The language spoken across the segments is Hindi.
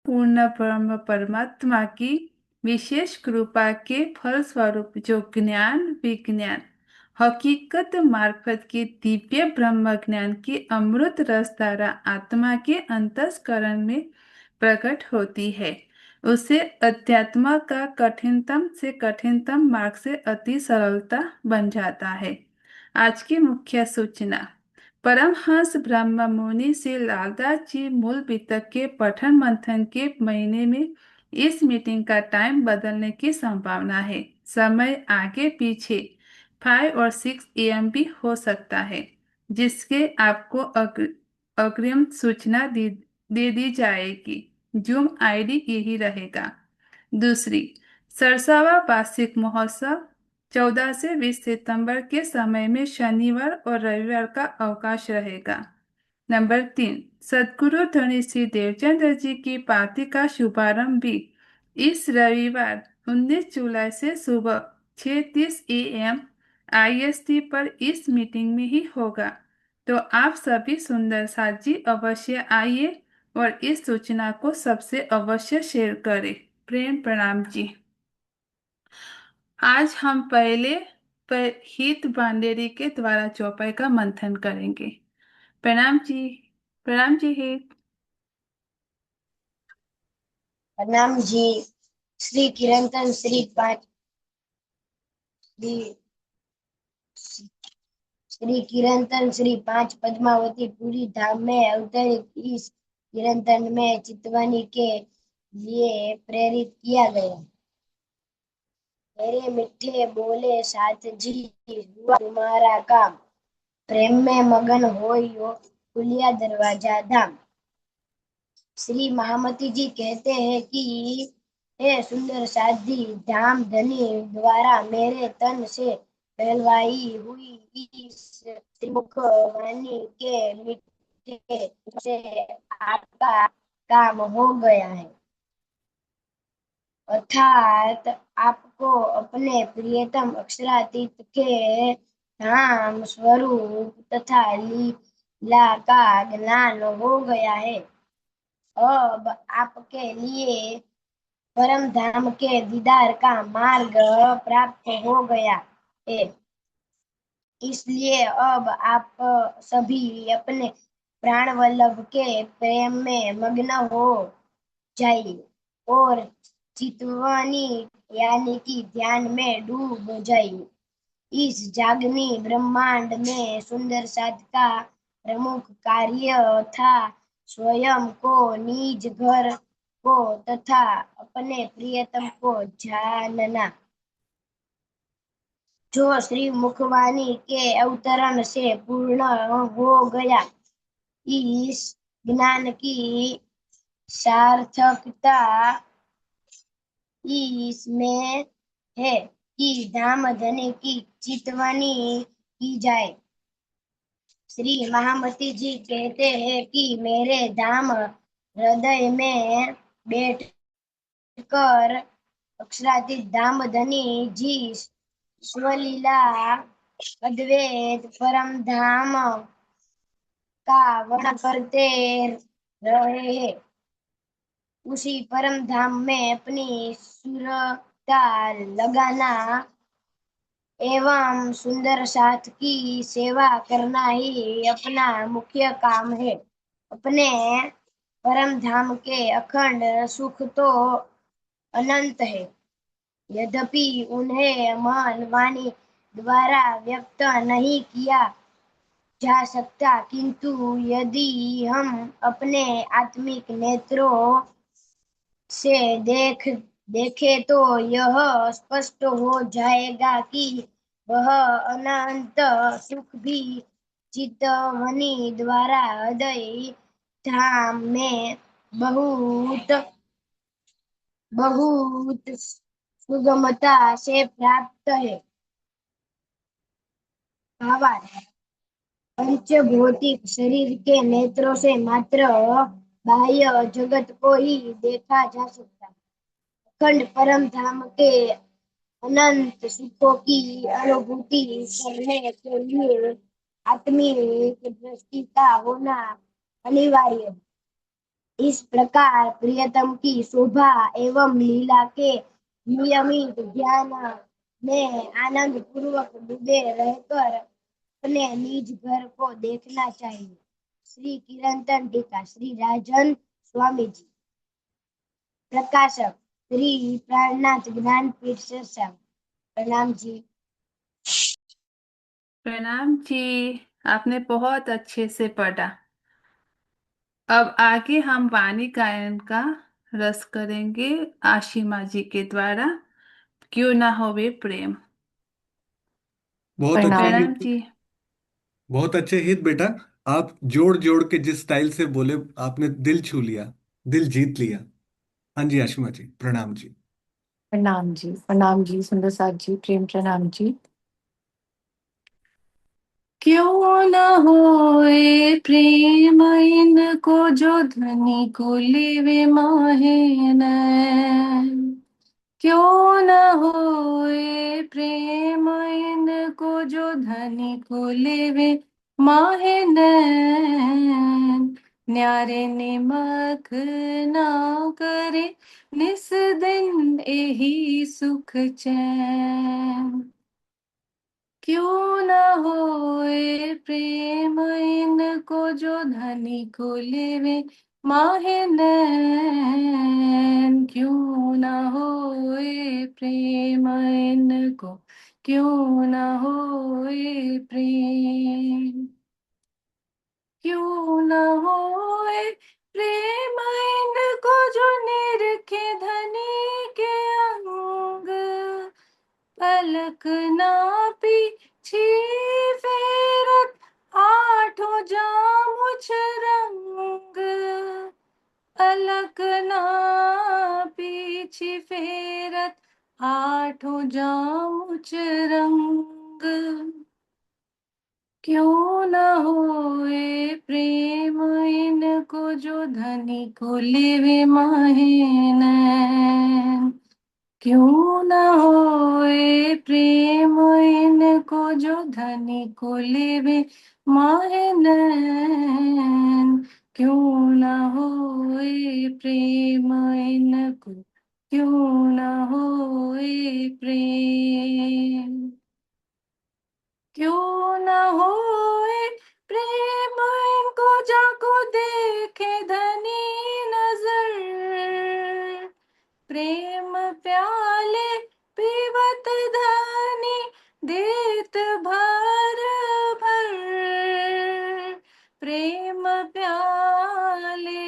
पूर्ण ब्रह्म परमात्मा की विशेष कृपा के फलस्वरूप जो ज्ञान विज्ञान हकीकत मार्फत के दिव्य ब्रह्म ज्ञान की अमृत रस धारा आत्मा के अंतस्करण में प्रकट होती है, उसे अध्यात्म का कठिनतम से कठिनतम मार्ग से अति सरलता बन जाता है। आज की मुख्य सूचना। परमहंस ब्रह्म मुनि से लालदास जी मूल पितक के पठन मंथन के महीने में इस मीटिंग का टाइम बदलने की संभावना है। समय आगे पीछे 5 और 6 AM भी हो सकता है, जिसके आपको अग्रिम सूचना दे दी जाएगी। जूम आईडी यही रहेगा। दूसरी, सरसावा वार्षिक महोत्सव 14 से 20 सितंबर के समय में शनिवार और रविवार का अवकाश रहेगा। नंबर 3, सद्गुरु धनी श्री देवचंद्र जी की पार्टी का शुभारंभ भी इस रविवार 19 जुलाई से सुबह 6:30 AM IST पर इस मीटिंग में ही होगा। तो आप सभी सुंदर साथ जी अवश्य आइए और इस सूचना को सबसे अवश्य शेयर करें। प्रेम प्रणाम जी। आज हम पहले हित बांडेरी के द्वारा चौपाई का मंथन करेंगे। प्रणाम जी। प्रणाम जी हित। प्रणाम जी। श्री किरंतन श्री 5 पद्मावती पूरी धाम में अवतरित इस किरंतन में चितवानी के लिए प्रेरित किया गया। मेरे मीठे बोले साथ जी, हुआ तुम्हारा काम, प्रेम में मगन हो खुलिया दरवाजा धाम। श्री महामती जी कहते हैं कि हे सुंदर साध्वी, धाम धनी द्वारा मेरे तन से पहलवाई हुई इस त्रिमुख वाणी के मीठे से आपका काम हो गया है, अर्थात आपको अपने प्रियतम अक्षरातीत के धाम स्वरूप तथा लीला का ज्ञान हो गया है। अब आपके लिए परम धाम के दीदार का मार्ग प्राप्त हो गया है, इसलिए अब आप सभी अपने प्राण वल्लभ के प्रेम में मग्न हो जाइए और चितवानी यानी कि ध्यान में डूब जाइए। इस जागनी ब्रह्मांड में सुंदर साध का प्रमुख कार्य था स्वयं को, निज घर को तथा अपने प्रियतम को जानना, जो श्री मुखवाणी के अवतरण से पूर्ण हो गया। इस ज्ञान की सार्थकता इसमें है कि धाम धनी की चितवानी की जाए। श्री महामती जी कहते हैं कि मेरे धाम हृदय में बैठकर अक्षरातीत धाम धनी जी स्वलीला अद्वैत परम धाम का वर्णन करते रहे हैं। उसी परम धाम में अपनी सुरता लगाना एवं सुंदर साथ की सेवा करना ही अपना मुख्य काम है। अपने परम धाम के अखंड सुख तो अनंत है, यद्यपि उन्हें मन वाणी द्वारा व्यक्त नहीं किया जा सकता, किंतु यदि हम अपने आत्मिक नेत्रों से देखे तो यह स्पष्ट हो जाएगा कि वह अनंत सुख भी चितवनी द्वारा हृदय धाम में बहुत बहुत सुगमता से प्राप्त है। भावार्थ, पंचभौतिक शरीर के नेत्रों से मात्र बाह्य जगत को ही देखा जा सकता है। अखंड परम धाम के अनंत सुखों की अनुभूति करने के लिए आत्मिक दृष्टि का होना अनिवार्य है। इस प्रकार प्रियतम की शोभा एवं लीला के नियमित ध्यान में आनंद पूर्वक डूबे रहकर अपने निज घर को देखना चाहिए। श्री किरंतन टीका श्री राजन स्वामी जी। प्रकाशक श्री प्राणनाथ ज्ञानपीठ संस्थान। प्रणाम जी। प्रणाम जी। आपने बहुत अच्छे से पढ़ा। अब आगे हम वाणी गायन का रस करेंगे आशिमा जी के द्वारा। क्यों ना होवे प्रेम। बहुत अच्छे प्रणाम। प्रणाम हित। जी। बहुत अच्छे हित बेटा। आप जोड़ जोड़ के जिस स्टाइल से बोले, आपने दिल छू लिया, दिल जीत लिया। हाँ जी आशिमा जी, प्रणाम जी। प्रणाम जी सुंदर साथ जी, प्रेम प्रणाम जी। क्यों न होए प्रेम इनको जो धनी को लेवे माहे नैन। क्यों न होए प्रेम इनको जो धनी को लेवे माहे नैन। न्यारे निमक ना करे निस दिन एही सुख चैन। क्यों न होए प्रेम इनको जो धनी को लेवे माहे नैन। क्यों न होए प्रेम इनको, क्यों न होए प्रेम। क्यों न होए प्रेम इनको जो निरखे धनी के अंग। पलक ना पीछी फेरत आठों जामुछ रंग। पलक ना पीछी फेरत आठों जामुछ रंग। क्यों न होए प्रेम इनको जो धनी को लेवे माहे नैन। क्यों न होए प्रेम इनको जो धनी को लेवे माहे नैन। क्यों न होए प्रेम इनको, क्यों न होए प्रेम। क्यों न होए प्रेम इनको जाको देखे धनी नजर। प्रेम प्याले पीवत धनी देत भर भर। प्रेम प्याले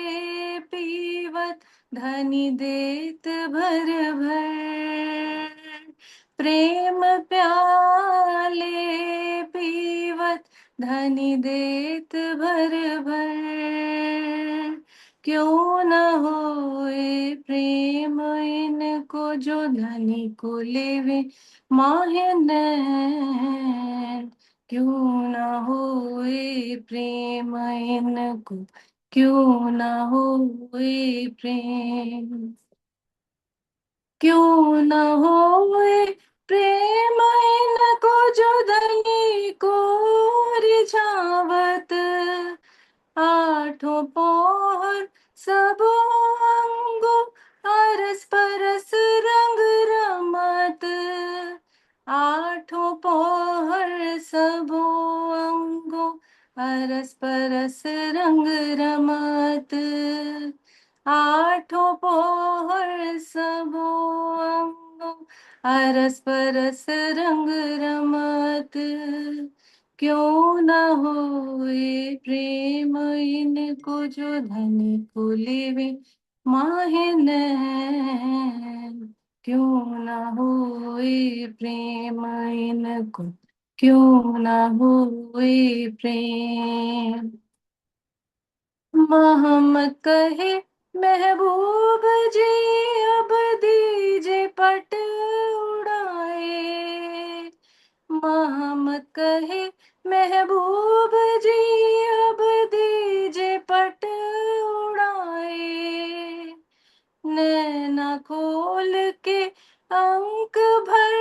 पीवत धनी देत भर भर। प्रेम प्याले पीवत धनी देत भर भर। क्यों न होए प्रेम इनको जो धनी को लेवे माहे नैन। क्यों न होए प्रेम इनको, क्यों न होए प्रेम। क्यों न होए प्रेम इनको जो धनी को रिझावत। आठों पौहर सबो अंगो अरस परस रंग रमत। आठों पौहर सबो अंगो अरस परस रंग रमत। आठों पौहर सबो अंगो अरस परस रंग रमत। क्यों न होए प्रेम इनको जो धनी को लेवे माहे नैन। क्यों न होए प्रेम इनको, क्यों न होए प्रेम। मोहम्मद कहे महबूब जी अब दीजे पट उड़ाए। मोहम्मद कहे महबूब जी अब दीजे पट उड़ाए। नैना खोल के अंक भर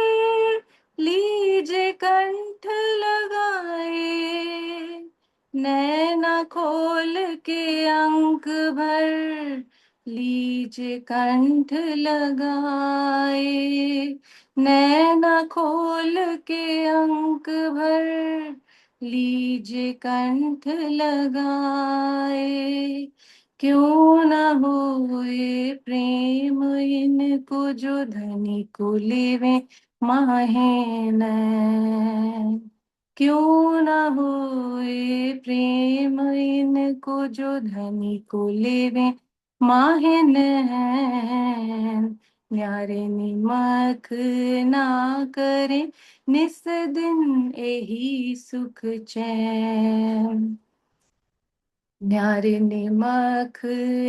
लीजे कंठ लगाए। नैना खोल के अंक भर लीजे कंठ लगाए। नैना खोल के अंक भर लीजे कंठ लगाए। क्यों न होए प्रेम इनको जो धनी को लेवे माहे नैन। क्यों न होए प्रेम इनको जो धनी को लेवे माहे नैन। न्यारे निमख ना करे निस दिन यही सुख चैन। न्यारे निमख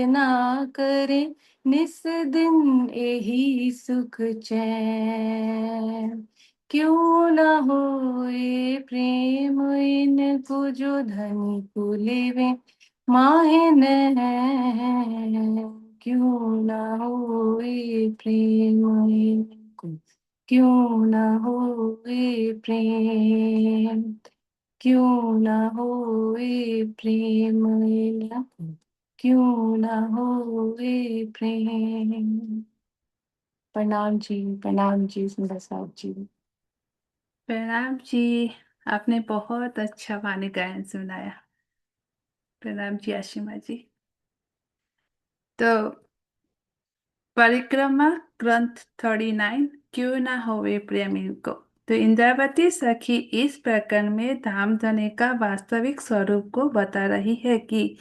ना करे निस दिन यही सुख चैन। क्यों न होए प्रेम इनको जो धनी को लेवे माहे नैन। क्यों न होए प्रेम इनको, क्यों न होए प्रेम, क्यों न होए प्रेम इनको, क्यों न होए प्रेम। प्रणाम जी सुंदर साहब जी। प्रणाम जी, आपने बहुत अच्छा वाणी गायन सुनाया। प्रणाम जी आशिमा जी। तो परिक्रमा ग्रंथ 39, क्यों ना होवे प्रेम इनको। तो इंद्रावती सखी इस प्रकरण में धामधनी का वास्तविक स्वरूप को बता रही है कि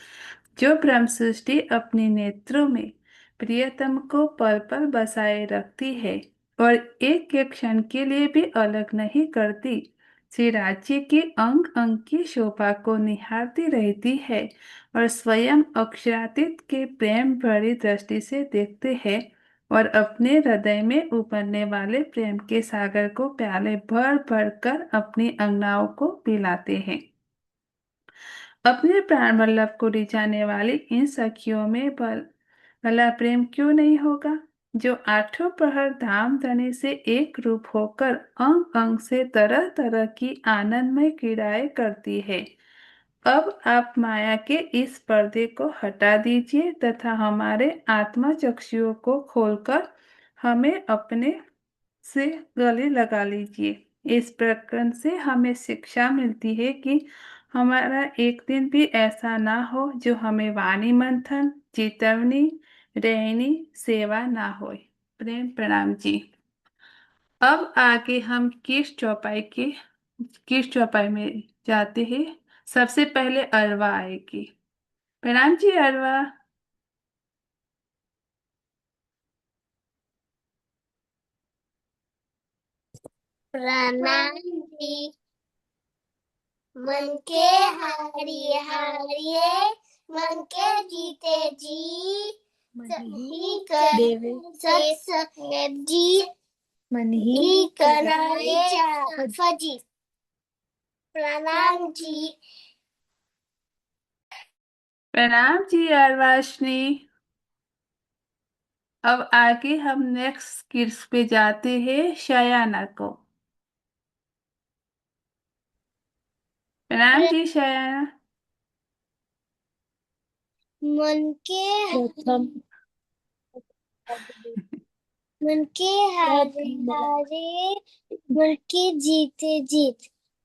जो ब्रह्म सृष्टि अपने नेत्रों में प्रियतम को पल पल बसाए रखती है और एक एक क्षण के लिए भी अलग नहीं करती, श्री राज्य की अंग अंग की शोभा को निहारती रहती है और स्वयं अक्षरातीत के प्रेम भरी दृष्टि से देखते हैं और अपने हृदय में उभरने वाले प्रेम के सागर को प्याले भर भर कर अपनी अंगनाओं को पिलाते हैं। अपने प्राण वल्लभ को रिझाने वाली इन सखियों में भला प्रेम क्यों नहीं होगा, जो आठों प्रहर धाम धनी से एक रूप होकर अंग अंग से तरह तरह की आनंदमय क्रीड़ाएं करती है। अब आप माया के इस पर्दे को हटा दीजिए तथा हमारे आत्मा चक्षुओं को खोलकर हमें अपने से गले लगा लीजिए। इस प्रकरण से हमें शिक्षा मिलती है कि हमारा एक दिन भी ऐसा ना हो जो हमें वाणी मंथन, चेतावनी, रहनी, सेवा ना होए। प्रेम प्रणाम जी। अब आगे हम किस चौपाई में जाते हैं। सबसे पहले अरवा आएगी। प्रणाम जी अरवा। प्रणाम जी। मन के हारिए हारिए, मन के जीते जी, ही कर देवे सत जी, मन ही कराए फजी। प्रणाम जी। प्रणाम जी अरवाशनी। अब आगे हम नेक्स्ट किड्स पे जाते हैं शयाना को। प्रणाम जी शयाना। मन के प्रथम मन के हारे हारे, मन के जीते जीत,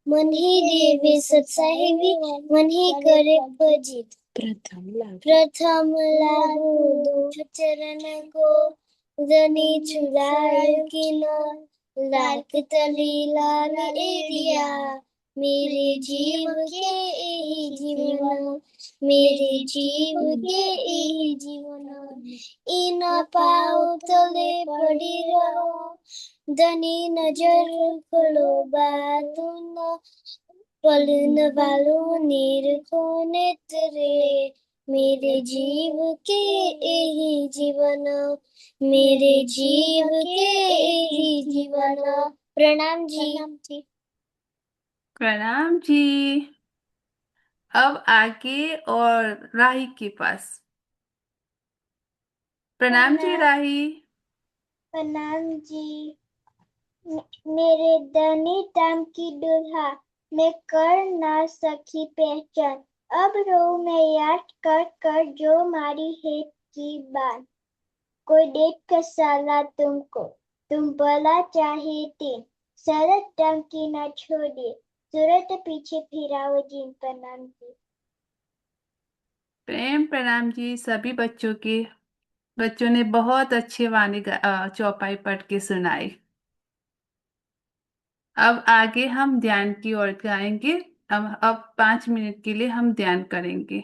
मन ही देवे सत साहिबी, मन ही करे फजीत। प्रथम लागू दो चरण को, धनी छुड़ाए किना, लाख तली लाल एरिया, मेरे जीव के यही जीवन, मेरे जीव के यही जीवन। इन पाँव तले पड़ी रहो, धनी नजर खोलो बातों न, पलन वालों निरखो नेत्रे, मेरे जीव के यही जीवन, मेरे जीव के यही जीवन। प्रणाम जी। प्रणाम जी। अब आगे और राही के पास। प्रणाम जी राही। प्रणाम जी। मेरे धनी दाम की दुल्हा, मैं कर ना सकी पहचान, अब रो मैं याद कर कर जो मारी है की बात। कोई देख कर साला तुमको, तुम भला चाहे थे, शरत टंकी न छोड़िए, सूरत पीछे फिराओ जिन पर नाम की। प्रेम प्रणाम जी। सभी बच्चों ने बहुत अच्छे चौपाई पढ़ के सुनाई। अब आगे हम ध्यान की ओर जाएंगे। अब 5 मिनट के लिए हम ध्यान करेंगे।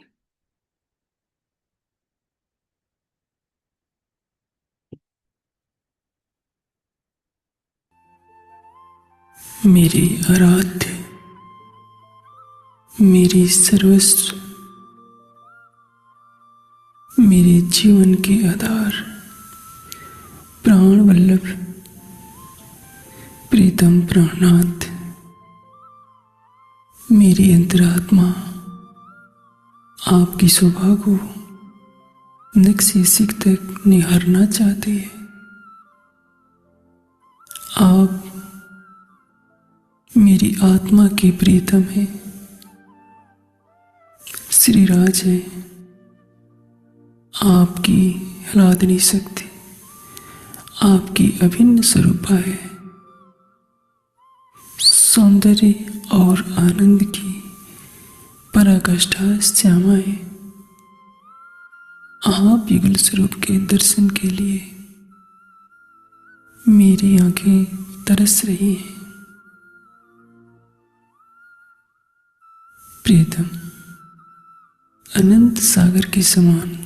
मेरी आराध्य, मेरी सर्वस्व, मेरे जीवन के आधार, प्राण वल्लभ, प्रीतम प्राणनाथ, मेरी अंतरात्मा आपकी शोभा को नख से सिख तक निहारना चाहती है। आप मेरी आत्मा के प्रीतम हैं, श्री राज है। आपकी आह्लादनी शक्ति आपकी अभिन्न स्वरूपा है। सौंदर्य और आनंद की पराकाष्ठा श्यामा है। आप युगल स्वरूप के दर्शन के लिए मेरी आंखें तरस रही हैं। प्रियतम, अनंत सागर के समान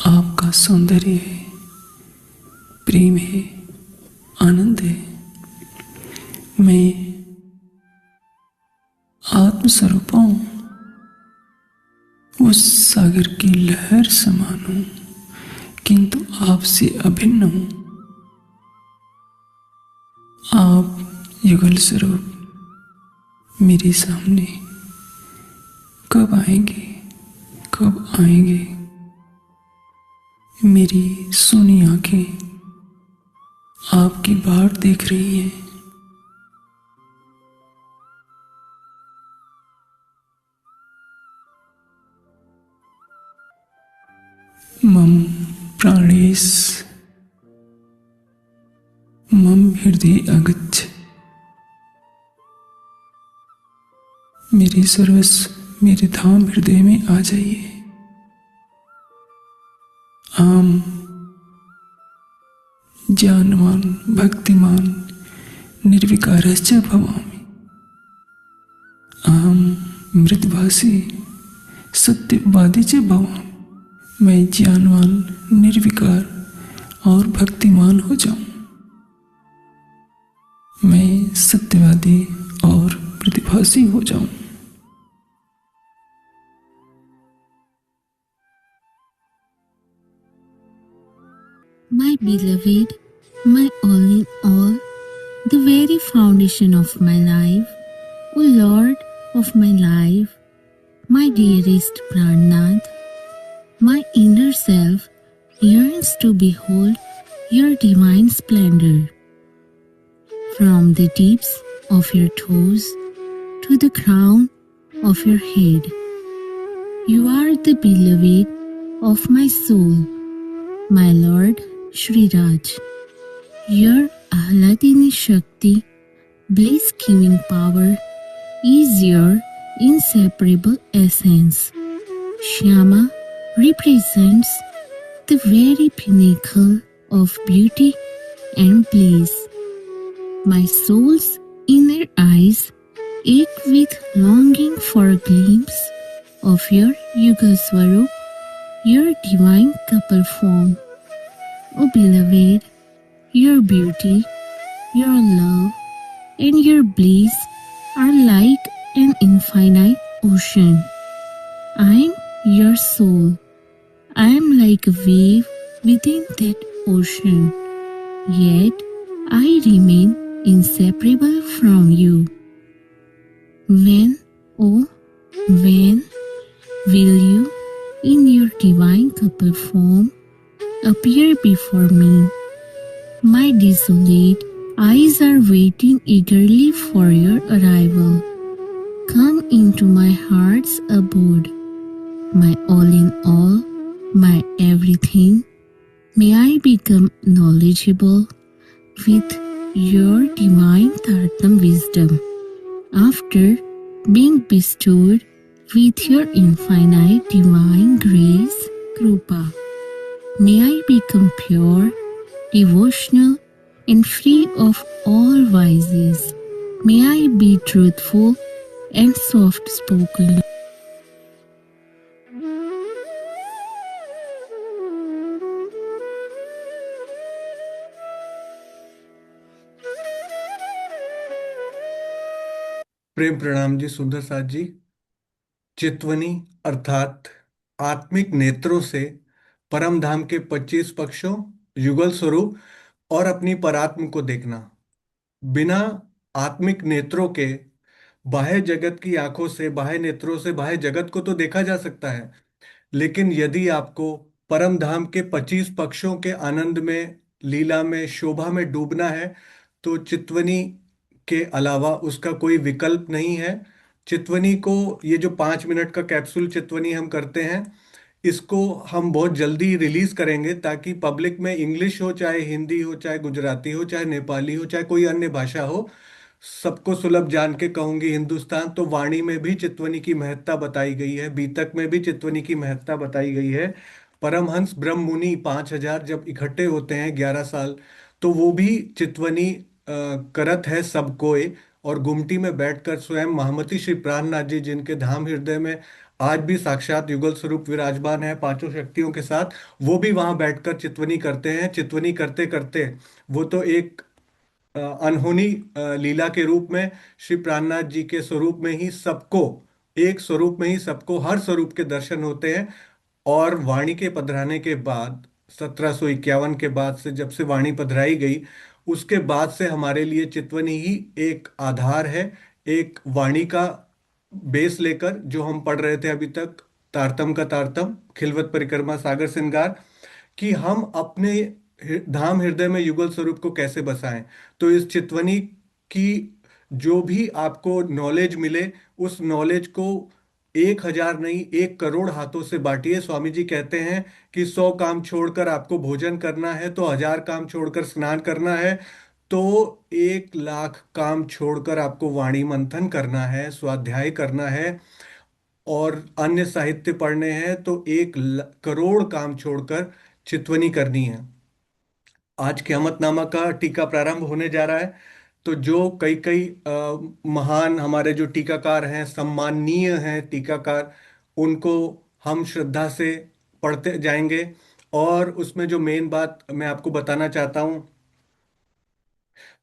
आपका सौंदर्य है, प्रेम है, आनंद है। मैं आत्मस्वरूप हूं, उस सागर की लहर समान हूं, किंतु आपसे अभिन्न हूं। आप युगल स्वरूप मेरे सामने कब आएंगे, कब आएंगे? मेरी सुनी आंखें आपकी बाट देख रही हैं। मम प्राणेश, मम हृदय आगच्छ। मेरे सर्वस्व, मेरे धाम हृदय में आ जाइए। आम जानवान भक्तिमान निर्विकारश्च भवामि। आम मृतभाषी सत्यवादी च भवामि। मैं ज्ञानवान, निर्विकार और भक्तिमान हो जाऊं। मैं सत्यवादी और प्रतिभासी हो जाऊं। My beloved, my all in all, the very foundation of my life, O Lord of my life, my dearest Prannath, my inner self yearns to behold your divine splendor. From the tips of your toes to the crown of your head, you are the beloved of my soul, my Lord Shri Raj. Your Ahladini Shakti, bliss-giving power, is your inseparable essence. Shyama represents the very pinnacle of beauty and bliss. My soul's inner eyes ache with longing for a glimpse of your Yuga Swarup, your divine couple form. O beloved, your beauty, your love, and your bliss are like an infinite ocean. I am your soul. I am like a wave within that ocean. Yet I remain inseparable from you. When, oh, when will you, in your divine couple form, appear before me? My desolate eyes are waiting eagerly for your arrival. into my heart's abode, my all in all, my everything. May I become knowledgeable with your divine Tartam wisdom, after being bestowed with your infinite divine grace, Krupa. May I become pure, devotional, and free of all vices. May I be truthful and soft spoken. प्रेम प्रणाम जी सुंदर साथ जी। चितवनी अर्थात आत्मिक नेत्रों से परम धाम के 25 पक्षों, युगल स्वरूप और अपनी परात्म को देखना। बिना आत्मिक नेत्रों के बाह्य जगत की आंखों से, बाह्य नेत्रों से बाह्य जगत को तो देखा जा सकता है, लेकिन यदि आपको परम धाम के 25 पक्षों के आनंद में, लीला में, शोभा में डूबना है तो चितवनी के अलावा उसका कोई विकल्प नहीं है। चितवनी को, ये जो 5 मिनट का कैप्सूल चितवनी हम करते हैं, इसको हम बहुत जल्दी रिलीज करेंगे ताकि पब्लिक में इंग्लिश हो, चाहे हिंदी हो, चाहे गुजराती हो, चाहे नेपाली हो, चाहे कोई अन्य भाषा हो, सबको सुलभ जान के कहूंगी हिंदुस्तान। तो वाणी में भी चितवनी की महत्ता बताई गई है, बीतक में भी चितवनी की महत्ता बताई गई है। परमहंस ब्रह्म मुनि 5,000 जब इकट्ठे होते हैं 11 साल, तो वो भी चितवनी करत है सब कोय। और गुमटी में बैठकर स्वयं महामती श्री प्राणनाथ जी, जिनके धाम हृदय में आज भी साक्षात युगल स्वरूप विराजमान है पांचों शक्तियों के साथ, वो भी वहां बैठकर चितवनी करते हैं। चितवनी करते करते वो तो एक अनहोनी लीला के रूप में, श्री प्राणनाथ जी के स्वरूप में ही सबको, एक स्वरूप में ही सबको हर स्वरूप के दर्शन होते हैं। और वाणी के पधराने के बाद 1751 के बाद से, जब से वाणी पधराई गई, उसके बाद से हमारे लिए चितवनी ही एक आधार है, एक वाणी का बेस लेकर, जो हम पढ़ रहे थे अभी तक, तारतम का तारतम, खिलवत परिक्रमा, सागर श्रृंगार, कि हम अपने धाम हृदय में युगल स्वरूप को कैसे बसाएं। तो इस चितवनी की जो भी आपको नॉलेज मिले, उस नॉलेज को 1,000 नहीं, 1 करोड़ हाथों से बांटिए। स्वामी जी कहते हैं कि 100 काम छोड़कर आपको भोजन करना है तो 1,000 काम छोड़कर स्नान करना है, तो 1,00,000 काम छोड़कर आपको वाणी मंथन करना है, स्वाध्याय करना है, और अन्य साहित्य पढ़ने हैं तो 1 करोड़ काम छोड़कर चितवनी करनी है। आज क़यामतनामा का टीका प्रारंभ होने जा रहा है, तो जो कई कई महान हमारे जो टीकाकार हैं, सम्माननीय हैं टीकाकार, उनको हम श्रद्धा से पढ़ते जाएंगे। और उसमें जो मेन बात मैं आपको बताना चाहता हूं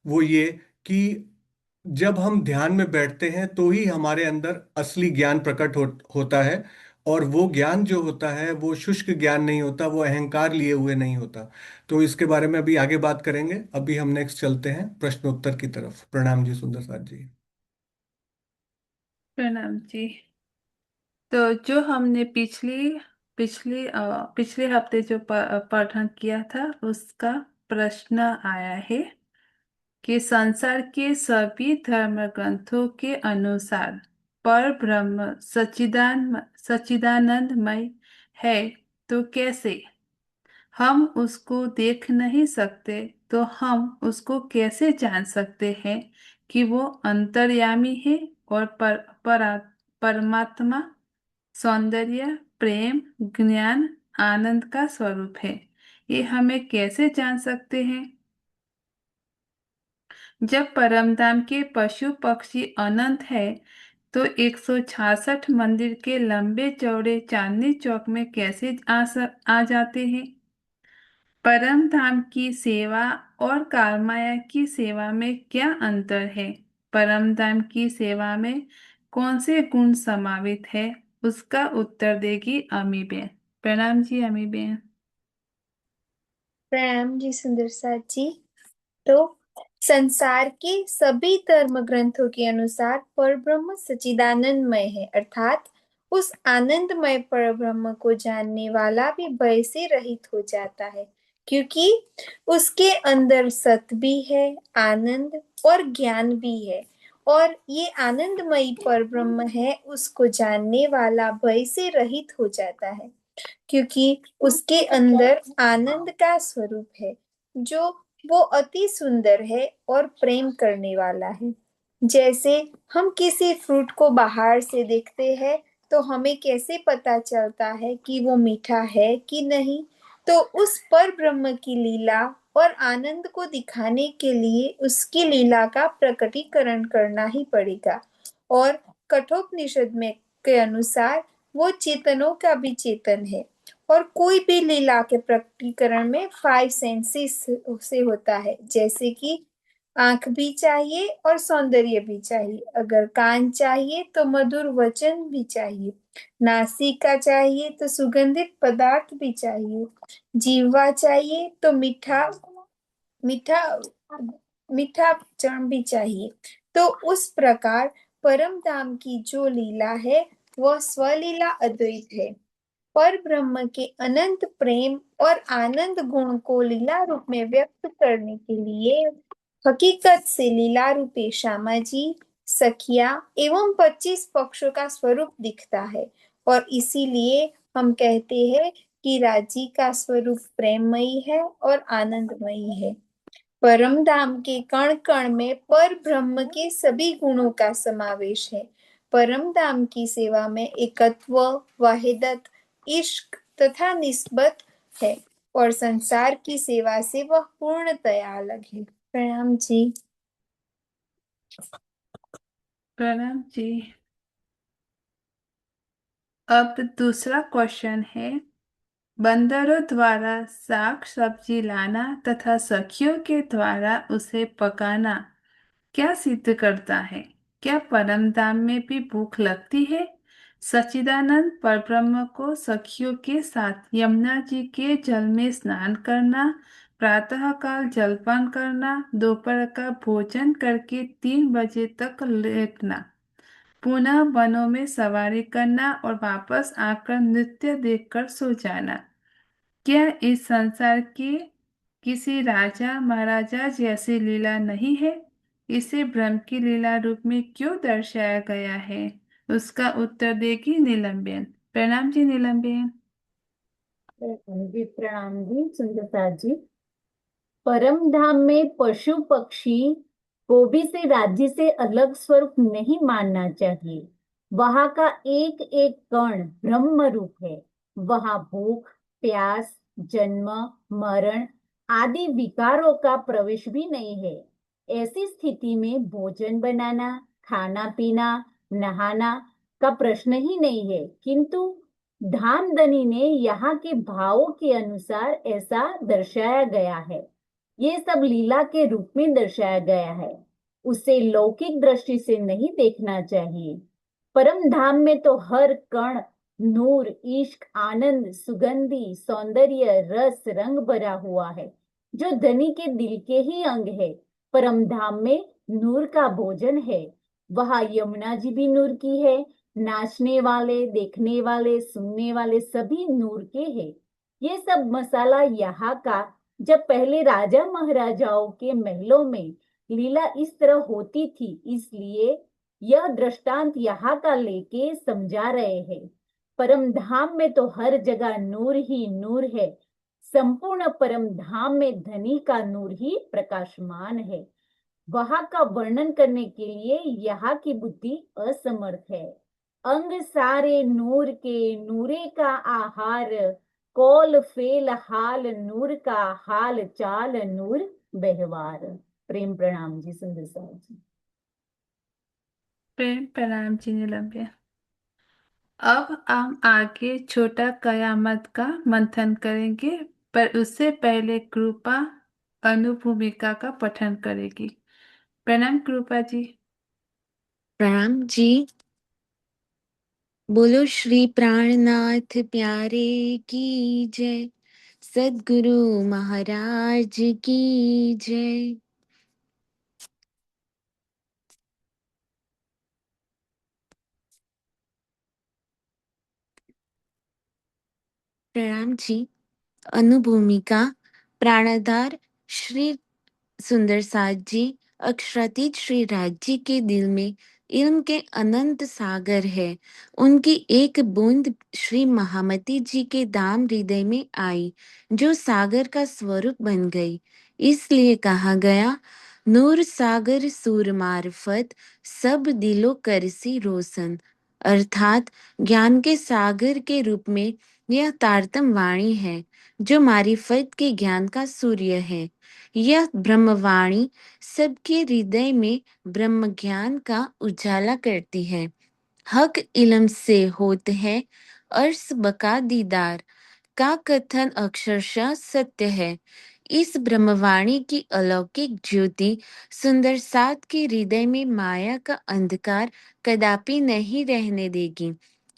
वो ये कि जब हम ध्यान में बैठते हैं तो ही हमारे अंदर असली ज्ञान प्रकट होता है। और वो ज्ञान जो होता है वो शुष्क ज्ञान नहीं होता, वो अहंकार लिए हुए नहीं होता। तो इसके बारे में अभी आगे बात करेंगे। अभी हम नेक्स्ट चलते हैं प्रश्नोत्तर की तरफ। प्रणाम जी सुंदर साथ जी। प्रणाम जी। तो जो हमने पिछले हफ्ते जो पठन किया था, उसका प्रश्न आया है कि संसार के सभी धर्म ग्रंथों के अनुसार पर ब्रह्म सच्चिदानंदमय है, तो कैसे? हम उसको देख नहीं सकते, तो हम उसको कैसे जान सकते हैं कि वो अंतर्यामी है और परमात्मा सौंदर्य, प्रेम, ज्ञान, आनंद का स्वरूप है? ये हमें कैसे जान सकते हैं? जब परमधाम के पशु पक्षी अनंत है, तो 166 मंदिर के लंबे चौड़े चांदनी चौक में कैसे आ जाते हैं? परम धाम की सेवा और कालमाया की सेवा में क्या अंतर है? परम धाम की सेवा में कौन से गुण समावित है? उसका उत्तर देगी अमी बेन। प्रणाम जी अमी बेन। प्रणाम जी सुंदर साथ जी। तो संसार के सभी धर्म ग्रंथों के अनुसार परब्रह्म सच्चिदानंदमय है, अर्थात उस आनंदमय परब्रह्म को जानने वाला भी भय से रहित हो जाता है, क्योंकि उसके अंदर सत भी है, आनंद और ज्ञान भी है, और ये आनंदमयी पर ब्रह्म है, उसको जानने वाला भय से रहित हो जाता है, क्योंकि उसके अंदर आनंद का स्वरूप है, जो वो अति सुंदर है और प्रेम करने वाला है। जैसे हम किसी फ्रूट को बाहर से देखते हैं तो हमें कैसे पता चलता है कि वो मीठा है कि नहीं? तो उस पर ब्रह्म की लीला और आनंद को दिखाने के लिए उसकी लीला का प्रकटीकरण करना ही पड़ेगा। और कठोपनिषद में के अनुसार वो चेतनों का भी चेतन है, और कोई भी लीला के प्रकटीकरण में 5 सेंसेस से होता है, जैसे कि आंख भी चाहिए और सौंदर्य भी चाहिए, अगर कान चाहिए तो मधुर वचन भी चाहिए, नासिका चाहिए तो सुगंधित पदार्थ भी चाहिए, जीवा चाहिए तो मीठा मीठा मीठा चरण भी चाहिए। तो उस प्रकार परम धाम की जो लीला है वह स्वलीला अद्वैत है। पर ब्रह्म के अनंत प्रेम और आनंद गुण को लीला रूप में व्यक्त करने के लिए हकीकत से लीला रूपे श्यामा जी, सखिया एवं 25 पक्षों का स्वरूप दिखता है, और इसीलिए हम कहते हैं कि राजी का स्वरूप प्रेममयी है और आनंदमयी है। परम धाम के कण कण में पर ब्रह्म के सभी गुणों का समावेश है। परम धाम की सेवा में एकत्व, वाहिदत, इश्क तथा निस्बत है, और संसार की सेवा से वह पूर्णतया अलग है। प्रणाम जी। प्रणाम जी। अब दूसरा क्वेश्चन है, बंदरों द्वारा साग सब्जी लाना तथा सखियों के द्वारा उसे पकाना क्या सिद्ध करता है? क्या परम धाम में भी भूख लगती है? सच्चिदानंद परब्रह्म को सखियों के साथ यमुना जी के जल में स्नान करना, प्रातःकाल जलपान करना, दोपहर का भोजन करके 3 बजे तक लेटना, पुनः वनों में सवारी करना और वापस आकर नृत्य देखकर सो जाना, क्या इस संसार की किसी राजा महाराजा जैसी लीला नहीं है? इसे ब्रह्म की लीला रूप में क्यों दर्शाया गया है? उसका उत्तर देगी नीलम बेन। प्रणाम जी नीलम बेन। जी प्रणाम जी सुंदरता जी। परम धाम में पशु पक्षी को भी से राज्य से अलग स्वरूप नहीं मानना चाहिए। वहां का एक एक कण ब्रह्म रूप है। वहां भूख, प्यास, जन्म, मरण आदि विकारों का प्रवेश भी नहीं है। ऐसी स्थिति में भोजन बनाना, खाना पीना, नहाना का प्रश्न ही नहीं है, किंतु धामधनी ने यहाँ के भावों के अनुसार ऐसा दर्शाया गया है। ये सब लीला के रूप में दर्शाया गया है, उसे लौकिक दृष्टि से नहीं देखना चाहिए। परम धाम में तो हर कण नूर, इश्क, आनंद, सुगंधि, सौंदर्य, रस, रंग भरा हुआ है, जो धनी के दिल के ही अंग है। परम धाम में नूर का भोजन है। वहां यमुना जी भी नूर की है। नाचने वाले, देखने वाले, सुनने वाले सभी नूर के हैं। ये सब मसाला यहाँ का जब पहले राजा महाराजाओं के महलों में लीला इस तरह होती थी, इसलिए यह दृष्टांत यहाँ का लेके समझा रहे हैं। परम धाम में तो हर जगह नूर ही नूर है। संपूर्ण परम धाम में धनी का नूर ही प्रकाशमान है। वहां का वर्णन करने के लिए यहाँ की बुद्धि असमर्थ है। अंग सारे नूर के, नूरे का आहार, कौल फेल हाल नूर का, हाल चाल नूर व्यवहार। प्रेम प्रणाम जी सुंदर साहब जी। प्रेम प्रणाम जी नीलम बेन। अब हम आगे छोटा कयामत का मंथन करेंगे, पर उससे पहले कृपा अनुभूमिका का पठन करेगी। प्रणाम कृपा जी। प्रणाम जी। बोलो श्री प्राणनाथ प्यारे की जय, सद्गुरु महाराज की जय। प्रणाम जी। अनुभूमिका प्राणाधार श्री सुंदर साथ जी अक्षरातीत श्री राज जी के दिल में इल्म के अनंत सागर है। उनकी एक बूंद श्री महामती जी के दाम हृदय में आई, जो सागर का स्वरूप बन गई। इसलिए कहा गया, नूर सागर सूर मार्फत, सब दिलो करसी रोशन। अर्थात ज्ञान के सागर के रूप में यह तारतम वाणी है, जो मारिफत के ज्ञान का सूर्य है। यह ब्रह्मवाणी सबके हृदय में ब्रह्म ज्ञान का उजाला करती है। हक इल्म से होत है अर्श बका दीदार, का कथन अक्षरशः सत्य है। इस ब्रह्मवाणी की अलौकिक ज्योति सुंदर साथ के हृदय में माया का अंधकार कदापि नहीं रहने देगी।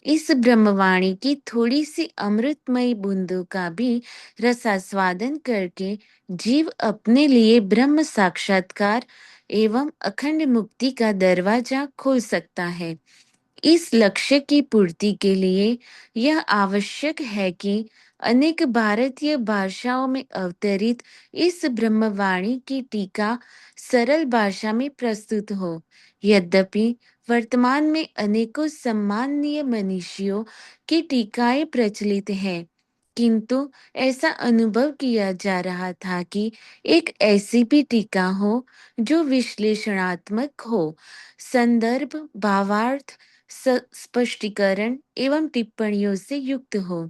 इस ब्रह्मवाणी की थोड़ी सी अमृतमयी बूंदों का भी रसास्वादन करके जीव अपने लिए ब्रह्म साक्षात्कार एवं अखंड मुक्ति का दरवाजा खोल सकता है। इस लक्ष्य की पूर्ति के लिए यह आवश्यक है कि अनेक भारतीय भाषाओं में अवतरित इस ब्रह्मवाणी की टीका सरल भाषा में प्रस्तुत हो। यद्यपि वर्तमान में अनेकों सम्माननीय मनीषियों की टीकाएं प्रचलित हैं, किंतु ऐसा अनुभव किया जा रहा था कि एक ऐसी भी टीका हो जो विश्लेषणात्मक हो, संदर्भ, भावार्थ, स्पष्टीकरण एवं टिप्पणियों से युक्त हो।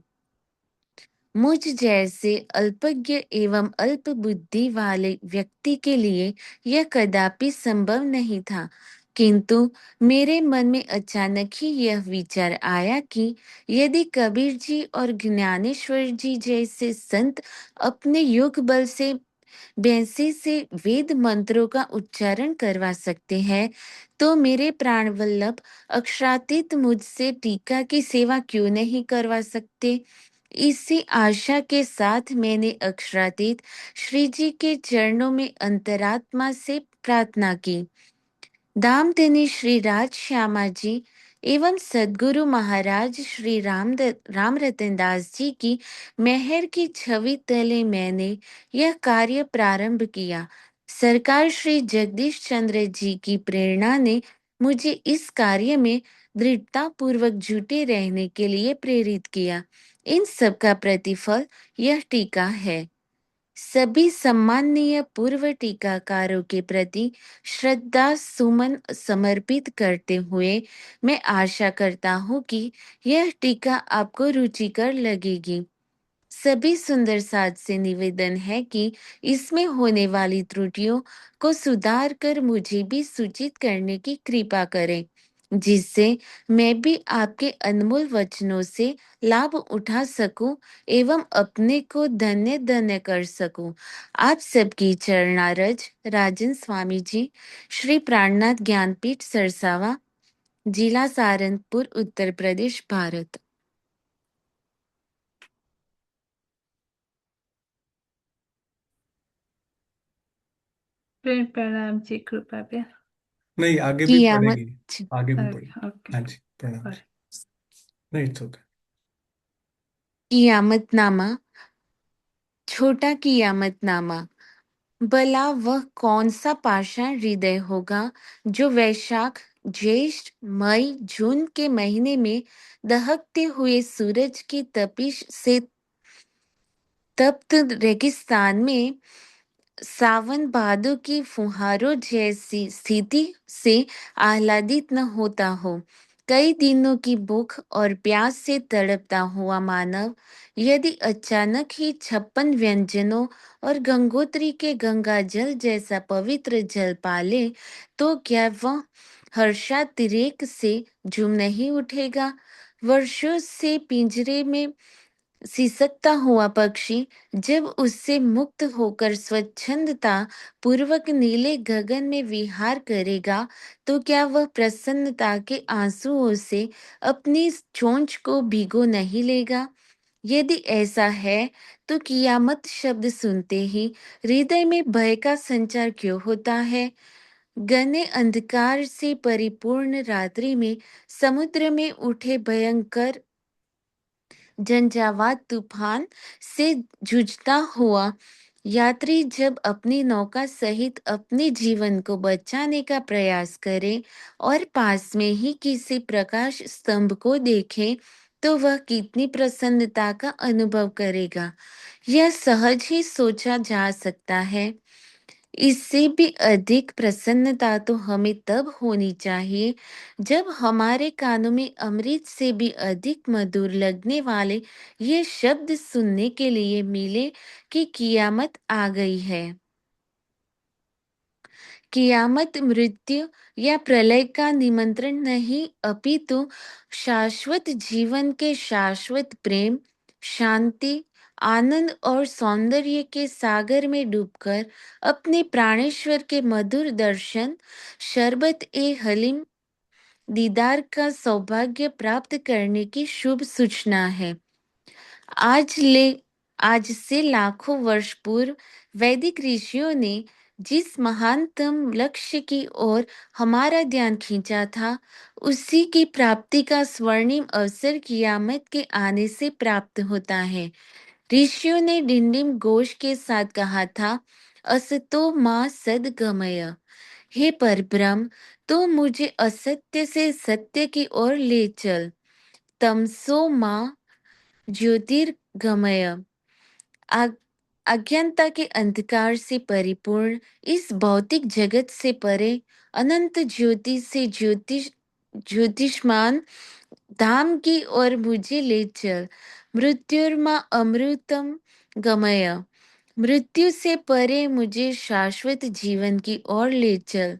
मुझ जैसे अल्पज्ञ एवं अल्प बुद्धि वाले व्यक्ति के लिए यह कदापि संभव नहीं था, किंतु मेरे मन में अचानक ही यह विचार आया कि यदि कबीर जी और ज्ञानेश्वर जी जैसे संत अपने योग बल से बैंसी से वेद मंत्रों का उच्चारण करवा सकते हैं, तो मेरे प्राण वल्लभ अक्षरातीत मुझसे टीका की सेवा क्यों नहीं करवा सकते। इसी आशा के साथ मैंने अक्षरातीत श्री जी के चरणों में अंतरात्मा से प्रार्थना की। धामधनी श्री राज श्यामा जी एवं सदगुरु महाराज श्री राम रतन दास जी की मेहर की छवि तले मैंने यह कार्य प्रारंभ किया। सरकार श्री जगदीश चंद्र जी की प्रेरणा ने मुझे इस कार्य में दृढ़ता पूर्वक जुटे रहने के लिए प्रेरित किया। इन सब का प्रतिफल यह टीका है। सभी सम्माननीय पूर्व टीकाकारों के प्रति श्रद्धा सुमन समर्पित करते हुए मैं आशा करता हूँ कि यह टीका आपको रुचिकर लगेगी। सभी सुंदर साज से निवेदन है कि इसमें होने वाली त्रुटियों को सुधार कर मुझे भी सूचित करने की कृपा करें, जिससे मैं भी आपके अनमोल वचनों से लाभ उठा सकूं एवं अपने को धन्य धन्य कर सकूं। आप सबकी चरणारज राजन स्वामी जी, श्री प्राणनाथ ज्ञानपीठ सरसावा, जिला सहारनपुर, उत्तर प्रदेश, भारत। प्रणाम जी, कृपा पे। नहीं, आगे भी कियामत पढ़ेगी, आगे भी पढ़ेगी। ओके। हाँ जी, प्रणाम जी। नहीं, इट्स ओके। कियामतनामा। छोटा कियामतनामा। भला वह कौन सा पाषाण हृदय होगा जो वैशाख, ज्येष्ठ, मई, जून के महीने में दहकते हुए सूरज की तपिश से तप्त रेगिस्तान में सावन भादों की फुहारों जैसी स्थिति से आह्लादित न होता हो। कई दिनों की भूख और प्यास से तड़पता हुआ मानव यदि अचानक ही 56 व्यंजनों और गंगोत्री के गंगा जल जैसा पवित्र जल पाले, तो क्या वह हर्षातिरेक से झूम नहीं उठेगा। वर्षों से पिंजरे में सिसकता हुआ पक्षी जब उससे मुक्त होकर स्वच्छंदता पूर्वक नीले गगन में विहार करेगा, तो क्या वह प्रसन्नता के आंसुओं से अपनी चोंच को भिगो नहीं लेगा। यदि ऐसा है, तो कियामत शब्द सुनते ही हृदय में भय का संचार क्यों होता है। घने अंधकार से परिपूर्ण रात्रि में समुद्र में उठे भयंकर झंझावात तूफान से जूझता हुआ यात्री जब अपनी नौका सहित अपने जीवन को बचाने का प्रयास करे और पास में ही किसी प्रकाश स्तंभ को देखे तो वह कितनी प्रसन्नता का अनुभव करेगा, यह सहज ही सोचा जा सकता है। इससे भी अधिक प्रसन्नता तो हमें तब होनी चाहिए जब हमारे कानों में अमृत से भी अधिक मधुर लगने वाले ये शब्द सुनने के लिए मिले कि कियामत आ गई है। कियामत मृत्यु या प्रलय का निमंत्रण नहीं, अपितु शाश्वत जीवन के शाश्वत प्रेम, शांति, आनंद और सौंदर्य के सागर में डूबकर अपने प्राणेश्वर के मधुर दर्शन, शरबत ए हलीम दीदार का सौभाग्य प्राप्त करने की शुभ सूचना है। आज ले आज से लाखों वर्ष पूर्व वैदिक ऋषियों ने जिस महानतम लक्ष्य की ओर हमारा ध्यान खींचा था, उसी की प्राप्ति का स्वर्णिम अवसर कियामत के आने से प्राप्त होता है। ऋषियों ने डिंडिम घोष के साथ कहा था, असतो मां सद्गमय। हे परब्रह्म, तो मुझे असत्य से सत्य की ओर ले चल। तमसो मां ज्योतिर्गमय। आ- अज्ञानता के अंधकार से परिपूर्ण इस भौतिक जगत से परे अनंत ज्योति से ज्योतिष्मान धाम की ओर मुझे ले चल। मृत्युर्मा अमृतम गमय। मृत्यु से परे मुझे शाश्वत जीवन की ओर ले चल।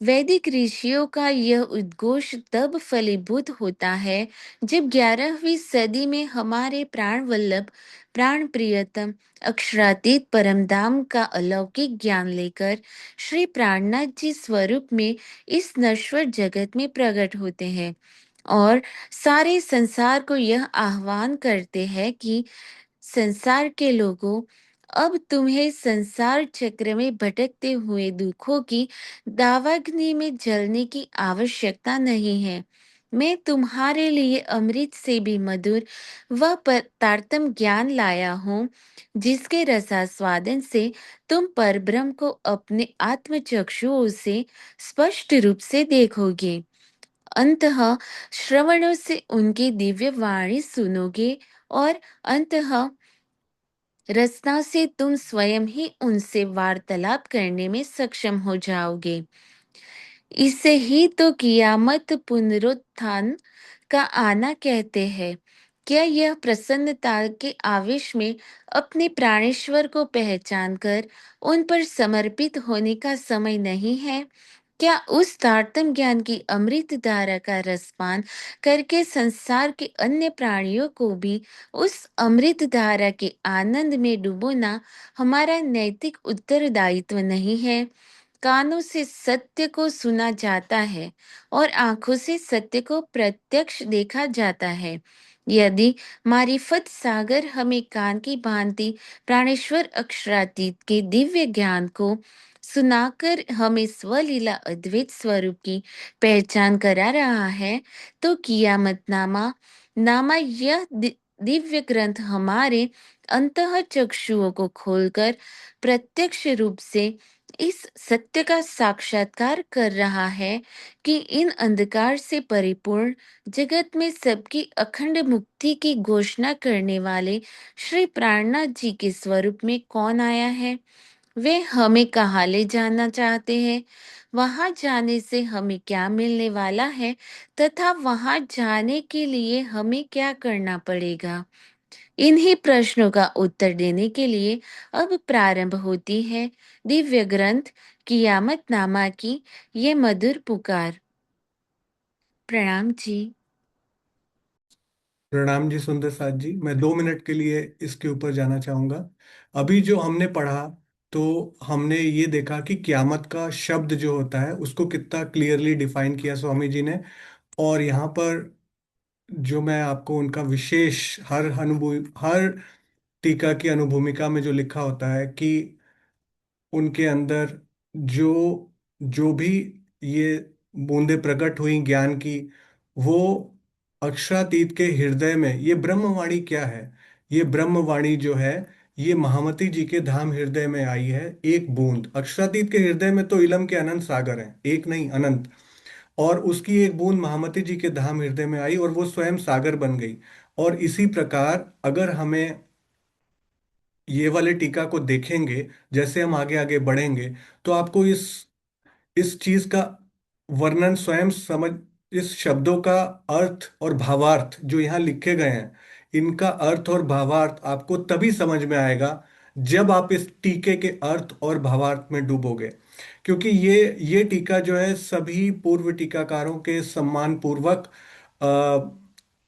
वैदिक ऋषियों का यह उद्घोष तब फलीभूत होता है जब 11वीं सदी में हमारे प्राण वल्लभ, प्राण प्रियतम, अक्षरातीत परमधाम का अलौकिक ज्ञान लेकर श्री प्राणनाथ जी स्वरूप में इस नश्वर जगत में प्रकट होते हैं और सारे संसार को यह आह्वान करते हैं कि संसार के लोगों, अब तुम्हें संसार चक्र में भटकते हुए दुखों की दावाग्नि में जलने की आवश्यकता नहीं है। मैं तुम्हारे लिए अमृत से भी मधुर व तारतम ज्ञान लाया हूँ, जिसके रसास्वादन से तुम परब्रह्म को अपने आत्मचक्षुओं से स्पष्ट रूप से देखोगे। अंततः श्रवणों से उनकी दिव्य वाणी सुनोगे और अंततः रचना से तुम स्वयं ही उनसे वार्तालाप करने में सक्षम हो जाओगे। इसे ही तो कियामत पुनरुत्थान का आना कहते हैं। क्या यह प्रसन्नता के आवेश में अपने प्राणेश्वर को पहचान कर उन पर समर्पित होने का समय नहीं है? क्या उस तारतम ज्ञान की अमृत धारा का रसपान करके संसार के अन्य प्राणियों को भी उस अमृत धारा के आनंद में डुबोना हमारा नैतिक उत्तरदायित्व नहीं है? कानों से सत्य को सुना जाता है और आंखों से सत्य को प्रत्यक्ष देखा जाता है। यदि मारिफत सागर हमें कान की भांति प्राणेश्वर अक्षरातीत के दिव्य ज्ञान को सुनाकर हमें स्वलीला अद्वैत स्वरूप की पहचान करा रहा है, तो कियामतनामा नामा यह दिव्य ग्रंथ हमारे अंतः चक्षुओं को खोलकर प्रत्यक्ष रूप से इस सत्य का साक्षात्कार कर रहा है कि इन अंधकार से परिपूर्ण जगत में सबकी अखंड मुक्ति की घोषणा करने वाले श्री प्राणनाथ जी के स्वरूप में कौन आया है। वे हमें कहाँ ले जाना चाहते हैं, वहां जाने से हमें क्या मिलने वाला है तथा वहां जाने के लिए हमें क्या करना पड़ेगा। इन्हीं प्रश्नों का उत्तर देने के लिए अब प्रारंभ होती है दिव्य ग्रंथ कियामत नामा की ये मधुर पुकार। प्रणाम जी। प्रणाम जी सुंदर साथ जी। मैं 2 मिनट के लिए इसके ऊपर जाना चाहूंगा। अभी जो हमने पढ़ा, तो हमने ये देखा कि क्यामत का शब्द जो होता है उसको कितना क्लियरली डिफाइन किया स्वामी जी ने। और यहाँ पर जो मैं आपको उनका विशेष हर टीका की अनुभूमिका में जो लिखा होता है कि उनके अंदर जो जो भी ये बूंदें प्रकट हुई ज्ञान की, वो अक्षरातीत के हृदय में ये ब्रह्मवाणी क्या है। ये ब्रह्मवाणी जो है ये महामती जी के धाम हृदय में आई है एक बूंद। अक्षरातीत के हृदय में तो इलम के अनंत सागर हैं, एक नहीं अनंत। और उसकी एक बूंद महामती जी के धाम हृदय में आई और वो स्वयं सागर बन गई। और इसी प्रकार अगर हमें ये वाले टीका को देखेंगे, जैसे हम आगे आगे बढ़ेंगे, तो आपको इस चीज का वर्णन स्वयं समझ, इस शब्दों का अर्थ और भावार्थ जो यहाँ लिखे गए हैं, इनका अर्थ और भावार्थ आपको तभी समझ में आएगा जब आप इस टीके के अर्थ और भावार्थ में डूबोगे। क्योंकि ये टीका जो है सभी पूर्व टीकाकारों के सम्मान पूर्वक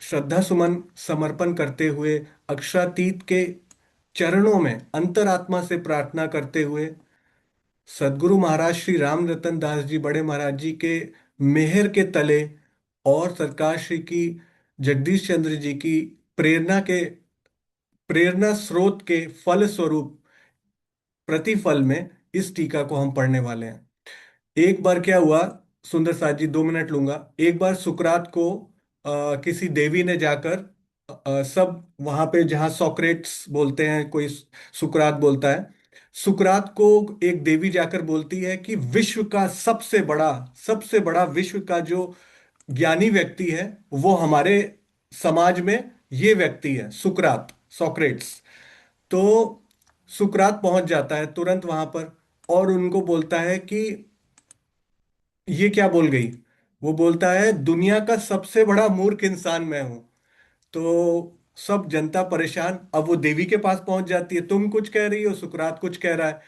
श्रद्धा सुमन समर्पण करते हुए, अक्षरातीत के चरणों में अंतरात्मा से प्रार्थना करते हुए, सदगुरु महाराज श्री राम रतन दास जी बड़े महाराज जी के मेहर के तले और सरकार श्री की जगदीश चंद्र जी की प्रेरणा स्रोत के फल स्वरूप प्रतिफल में इस टीका को हम पढ़ने वाले हैं। एक बार क्या हुआ, सुंदर साथ जी 2 मिनट लूंगा। एक बार सुकरात को किसी देवी ने जाकर सब वहां पे जहां सोक्रेट्स बोलते हैं, कोई सुकरात बोलता है, सुकरात को एक देवी जाकर बोलती है कि विश्व का सबसे बड़ा विश्व का जो ज्ञानी व्यक्ति है वो हमारे समाज में ये व्यक्ति है, सुकरात, सोक्रेट्स। तो सुकरात पहुंच जाता है तुरंत वहां पर और उनको बोलता है कि ये क्या बोल गई। वो बोलता है दुनिया का सबसे बड़ा मूर्ख इंसान मैं हूं। तो सब जनता परेशान। अब वो देवी के पास पहुंच जाती है, तुम कुछ कह रही हो, सुकरात कुछ कह रहा है।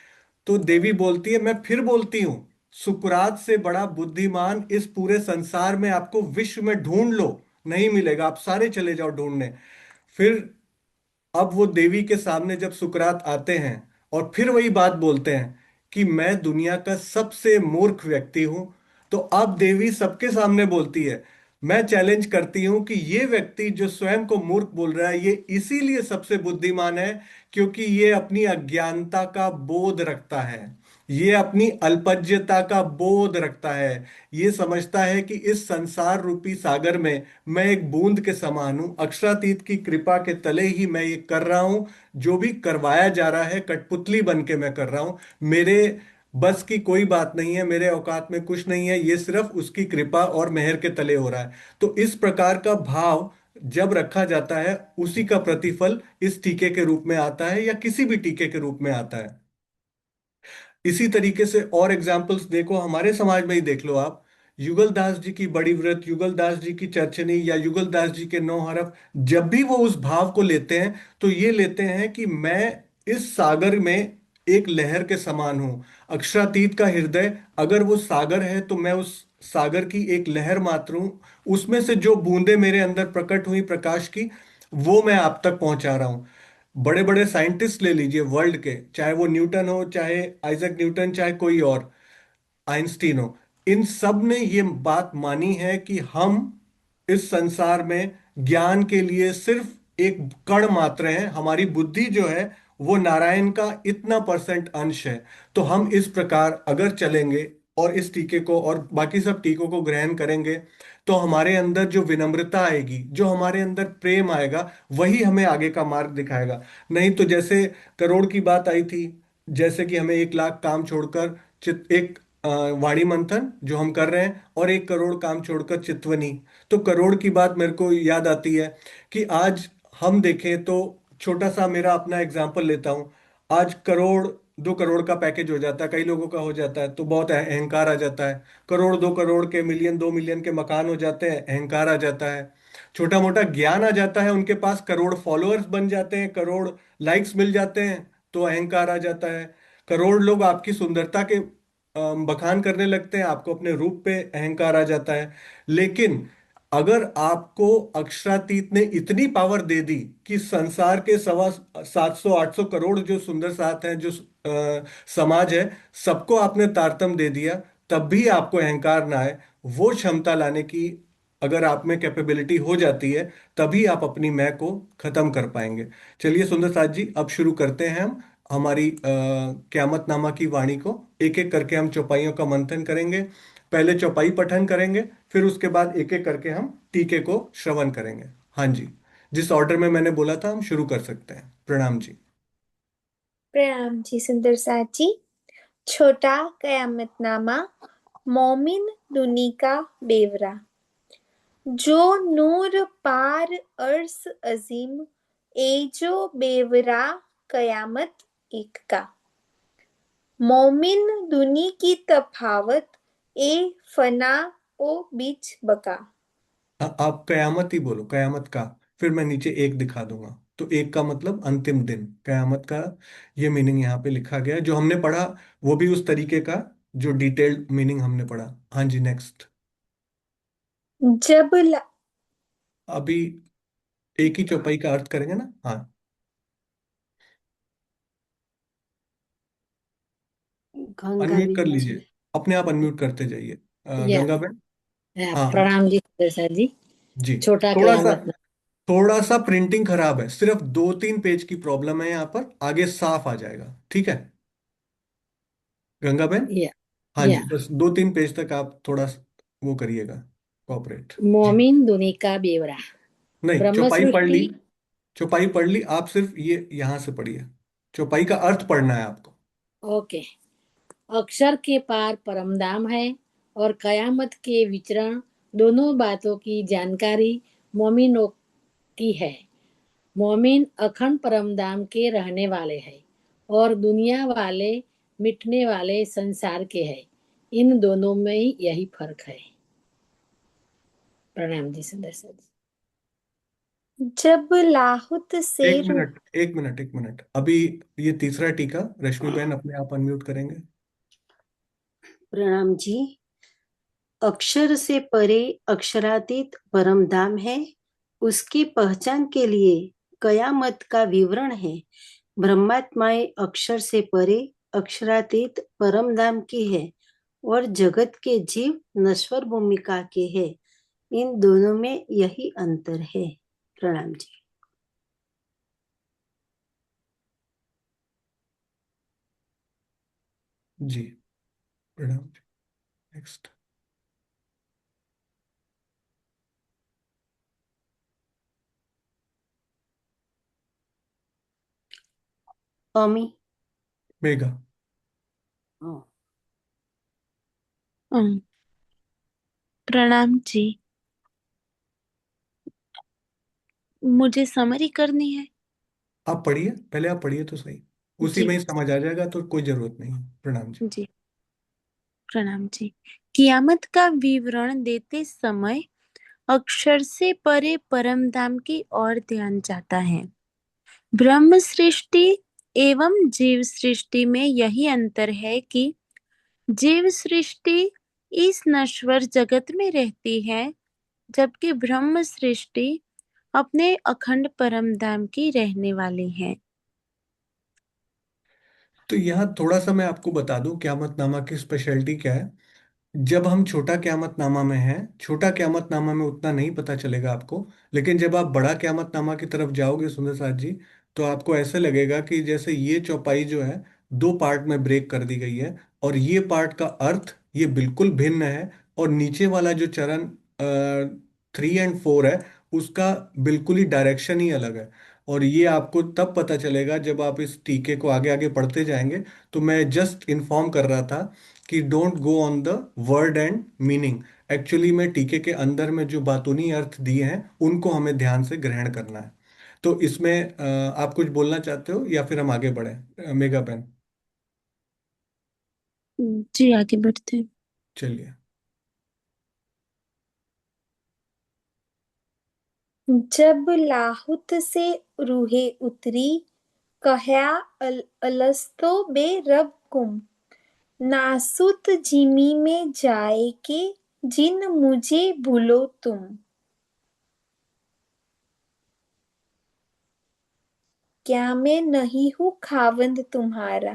तो देवी बोलती है, मैं फिर बोलती हूं, सुकरात से बड़ा बुद्धिमान इस पूरे संसार में आपको विश्व में ढूंढ लो, नहीं मिलेगा, आप सारे चले जाओ ढूंढने। फिर अब वो देवी के सामने जब सुकरात आते हैं और फिर वही बात बोलते हैं कि मैं दुनिया का सबसे मूर्ख व्यक्ति हूं, तो अब देवी सबके सामने बोलती है, मैं चैलेंज करती हूं कि ये व्यक्ति जो स्वयं को मूर्ख बोल रहा है, ये इसीलिए सबसे बुद्धिमान है क्योंकि ये अपनी अज्ञानता का बोध रखता है, ये अपनी अल्पज्यता का बोध रखता है, ये समझता है कि इस संसार रूपी सागर में मैं एक बूंद के समान हूं, अक्षरातीत की कृपा के तले ही मैं ये कर रहा हूं। जो भी करवाया जा रहा है कठपुतली बन के मैं कर रहा हूं, मेरे बस की कोई बात नहीं है, मेरे औकात में कुछ नहीं है, ये सिर्फ उसकी कृपा और मेहर के तले हो रहा है। तो इस प्रकार का भाव जब रखा जाता है, उसी का प्रतिफल इस टीके के रूप में आता है या किसी भी टीके के रूप में आता है। इसी तरीके से और एग्जाम्पल्स देखो, हमारे समाज में ही देख लो आप। युगल दास जी की बड़ी व्रत, युगल दास जी की चरचनी या युगल दास जी के 9 हरफ, जब भी वो उस भाव को लेते हैं तो ये लेते हैं कि मैं इस सागर में एक लहर के समान हूं। अक्षरातीत का हृदय अगर वो सागर है तो मैं उस सागर की एक लहर मात्र हूं। उसमें से जो बूंदे मेरे अंदर प्रकट हुई प्रकाश की, वो मैं आप तक पहुंचा रहा हूं। बड़े बड़े साइंटिस्ट ले लीजिए वर्ल्ड के, चाहे वो न्यूटन हो, चाहे आइजक न्यूटन, चाहे कोई और, आइंस्टीन हो, इन सब ने ये बात मानी है कि हम इस संसार में ज्ञान के लिए सिर्फ एक कण मात्र हैं। हमारी बुद्धि जो है वो नारायण का इतना परसेंट अंश है। तो हम इस प्रकार अगर चलेंगे और इस टीके को और बाकी सब टीकों को ग्रहण करेंगे, तो हमारे अंदर जो विनम्रता आएगी, जो हमारे अंदर प्रेम आएगा, वही हमें आगे का मार्ग दिखाएगा। नहीं तो जैसे करोड़ की बात आई थी, जैसे कि हमें 1 लाख काम छोड़कर एक वाणी मंथन जो हम कर रहे हैं और 1 करोड़ काम छोड़कर चितवनी। तो करोड़ की बात मेरे को याद आती है कि आज हम देखें तो, छोटा सा मेरा अपना एग्जांपल लेता हूं, आज करोड़ 2 करोड़ का पैकेज हो जाता है, कई लोगों का हो जाता है तो बहुत अहंकार आ जाता है। करोड़ 2 करोड़ के, मिलियन 2 मिलियन के मकान हो जाते हैं, अहंकार आ जाता है। छोटा मोटा ज्ञान आ जाता है उनके पास, करोड़ फॉलोअर्स बन जाते हैं, करोड़ लाइक्स मिल जाते हैं तो अहंकार आ जाता है। करोड़ लोग आपकी सुंदरता के बखान करने लगते हैं, आपको अपने रूप पे अहंकार आ जाता है। लेकिन अगर आपको अक्षरातीत ने इतनी पावर दे दी कि संसार के 700-800 करोड़ जो सुंदर साथ हैं, जो समाज है, सबको आपने तारतम दे दिया, तब भी आपको अहंकार ना आए, वो क्षमता लाने की अगर आप में कैपेबिलिटी हो जाती है, तभी आप अपनी मैं को खत्म कर पाएंगे। चलिए सुंदर साथ जी, अब शुरू करते हैं हम हमारी क्यामतनामा की वाणी को। एक एक करके हम चौपाइयों का मंथन करेंगे। पहले चौपाई पठन करेंगे, फिर उसके बाद एक एक करके हम टीके को श्रवण करेंगे। हाँ जी, जिस ऑर्डर में मैंने बोला था हम शुरू कर सकते हैं। प्रणाम जी। प्रणाम जी सुंदर साथ जी। छोटा कयामतनामा, मोमिन दुनी का बेवरा। जो नूर पार अर्स अजीम, ए जो बेवरा कयामत एक का। मोमिन दुनी की तफावत, ए फना ओ बीच बका। आप कयामत ही बोलो, कयामत का। फिर मैं नीचे एक दिखा दूंगा। तो एक का मतलब अंतिम दिन, कयामत का। ये मीनिंग यहाँ पे लिखा गया है जो हमने पढ़ा, वो भी उस तरीके का जो डिटेल्ड मीनिंग हमने पढ़ा। हाँ जी, नेक्स्ट। जब ला, अभी एक ही चौपाई का अर्थ करेंगे ना। हाँ, गंगा अनम्यूट कर बीच लीजिए, अपने आप अनम्यूट करते जाइए। या गंगा बहन। हाँ प्रणाम जी सर जी। जी। छोटा थोड़ा सा कयामत थोड़ा सा प्रिंटिंग खराब है, सिर्फ 2-3 पेज की प्रॉब्लम है यहाँ पर, आगे साफ आ जाएगा, ठीक है गंगा बहन। या हाँ या जी, बस 2-3 पेज तक आप थोड़ा वो करिएगा, कॉपरेट जी। मोमिन दुनी का बेवरा। नहीं, ब्रह्म चौपाई पढ़ ली, सृष्टि। चौपाई पढ़ ली, आप सिर्फ ये यहाँ से पढ़िए। चौपाई का अर्थ पढ़ना है आपको। ओके। अक्षर के पार परमधाम है और कयामत के विचरण, दोनों बातों की जानकारी मोमिनों की है। मोमिन अखंड परमधाम के रहने वाले हैं और दुनिया वाले मिटने वाले संसार के हैं। इन दोनों में यही फर्क है। प्रणाम जी सुंदर सर जी। जब लाहुत से एक मिनट, एक मिनट, एक मिनट, अभी ये तीसरा टीका रश्मि बहन अपने आप अनम्यूट करेंगे। प्रणाम जी। अक्षर से परे अक्षरातीत परम धाम है, उसकी पहचान के लिए कयामत का विवरण है। ब्रह्मात्माएं अक्षर से परे अक्षरातीत परम धाम की है और जगत के जीव नश्वर भूमिका के है। इन दोनों में यही अंतर है। प्रणाम जी। जी प्रणाम। नेक्स्ट। अमी। मेघा। प्रणाम जी। मुझे समरी करनी है। आप पढ़िए, पहले आप पढ़िए तो सही, उसी जी में ही समझ आ जाएगा, तो कोई जरूरत नहीं है। प्रणाम जी। जी प्रणाम जी। कियामत का विवरण देते समय अक्षर से परे परम धाम की ओर ध्यान जाता है। ब्रह्म सृष्टि एवं जीव सृष्टि में यही अंतर है कि जीव सृष्टि इस नश्वर जगत में रहती है, जबकि ब्रह्म सृष्टि अपने अखंड परम धाम की रहने वाली है। तो यहाँ थोड़ा सा मैं आपको बता दूं क़यामतनामा की स्पेशलिटी क्या है। जब हम छोटा क़यामतनामा में हैं, छोटा क़यामतनामा में उतना नहीं पता चलेगा आपको, लेकिन जब आप बड़ा क़यामतनामा की तरफ जाओगे सुंदर साथ जी, तो आपको ऐसे लगेगा कि जैसे ये चौपाई जो है 2 पार्ट में ब्रेक कर दी गई है, और ये पार्ट का अर्थ ये बिल्कुल भिन्न है, और नीचे वाला जो चरण 3 और 4 है, उसका बिल्कुल ही डायरेक्शन ही अलग है। और ये आपको तब पता चलेगा जब आप इस टीके को आगे आगे पढ़ते जाएंगे। तो मैं जस्ट इन्फॉर्म कर रहा था कि don't go on the word and meaning. Actually में टीके के अंदर में जो बातूनी अर्थ दिए हैं उनको हमें ध्यान से ग्रहण करना है। तो इसमें आप कुछ बोलना चाहते हो या फिर हम आगे बढ़े, मेगा पेन? जी आगे बढ़ते हैं। चलिए। जब लाहुत से रूहें उतरी, कहया अलस्तो बे रब कुम। नासुत जिमी में जाए के, जिन मुझे भूलो तुम। क्या मैं नहीं हूँ खावंद तुम्हारा।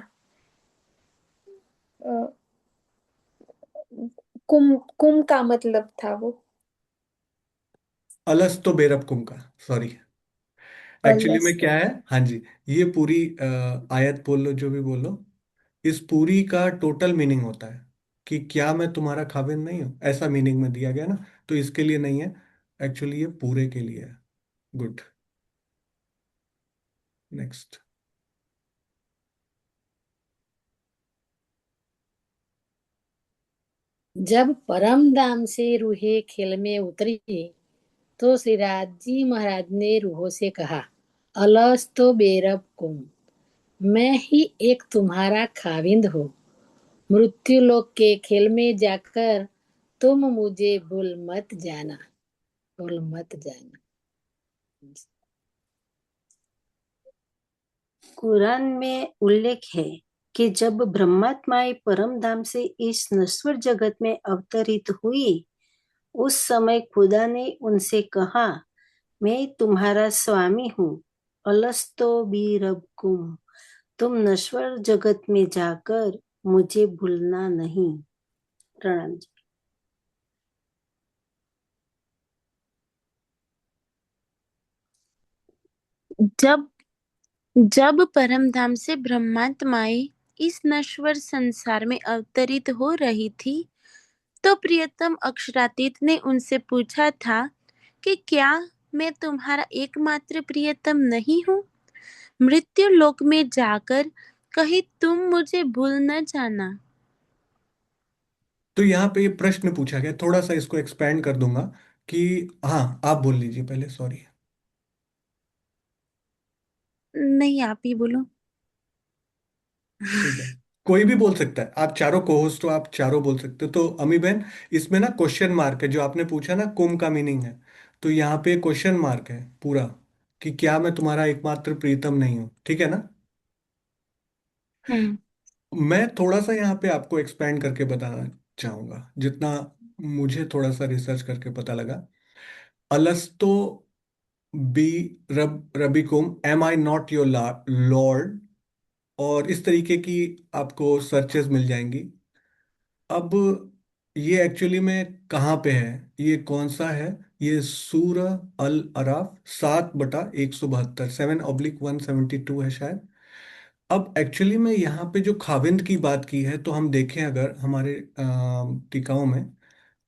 अ, कुम कुम का मतलब था वो। अलस तो बेरब कुम का, सॉरी। एक्चुअली में अलस्त। क्या है, हाँ जी, ये पूरी आयत बोल लो, जो भी बोल लो, इस पूरी का टोटल मीनिंग होता है कि क्या मैं तुम्हारा खाविंद नहीं हूं, ऐसा मीनिंग में दिया गया ना। तो इसके लिए नहीं है, एक्चुअली ये पूरे के लिए है। गुड। नेक्स्ट। जब परम धाम से रूहें खेल में उतरी तो श्रीराज जी महाराज ने रूहों से कहा, अलस्तो बेरब कुम, मैं ही एक तुम्हारा खाविंद हूँ। मृत्यु लोक के खेल में जाकर तुम मुझे भूल मत जाना, भूल मत जाना। कुरान में उल्लेख है कि जब ब्रह्मात्माएं परम धाम से इस नश्वर जगत में अवतरित हुई, उस समय खुदा ने उनसे कहा, मैं तुम्हारा स्वामी हूँ, अलस्तो बी रबकुम, तुम नश्वर जगत में जाकर मुझे भूलना नहीं। प्रणाम जी। जब जब परमधाम से ब्रह्मात्माएं इस नश्वर संसार में अवतरित हो रही थी, तो प्रियतम अक्षरातीत ने उनसे पूछा था कि क्या मैं तुम्हारा एकमात्र प्रियतम नहीं हूँ? मृत्यु लोक में जाकर कहीं तुम मुझे भूल न जाना। तो यहाँ पे ये प्रश्न पूछा गया, थोड़ा सा इसको एक्सपेंड कर दूंगा कि हाँ, आप बोल लीजिए पहले, सॉरी। नहीं, आप ही बोलो। ठीक है, कोई भी बोल सकता है, आप चारों को होस्ट हो, आप चारों बोल सकते हो। तो अमी बहन, इसमें ना क्वेश्चन मार्क है, जो आपने पूछा ना कुम का मीनिंग है, तो यहाँ पे क्वेश्चन मार्क है पूरा, कि क्या मैं तुम्हारा एकमात्र प्रीतम नहीं हूँ, ठीक है ना। हम्म। मैं थोड़ा सा यहाँ पे आपको एक्सपेंड करके बताना चाहूंगा, जितना मुझे थोड़ा सा रिसर्च करके पता लगा। अलस्तो बी रबिकुम, am I not your lord, और इस तरीके की आपको सर्चेस मिल जाएंगी। अब ये एक्चुअली में कहाँ पे है, ये कौन सा है, ये सूरह अल अराफ 7/172, 7/172 है शायद। अब एक्चुअली में यहाँ पे जो खाविंद की बात की है, तो हम देखें अगर हमारे टीकाओं में,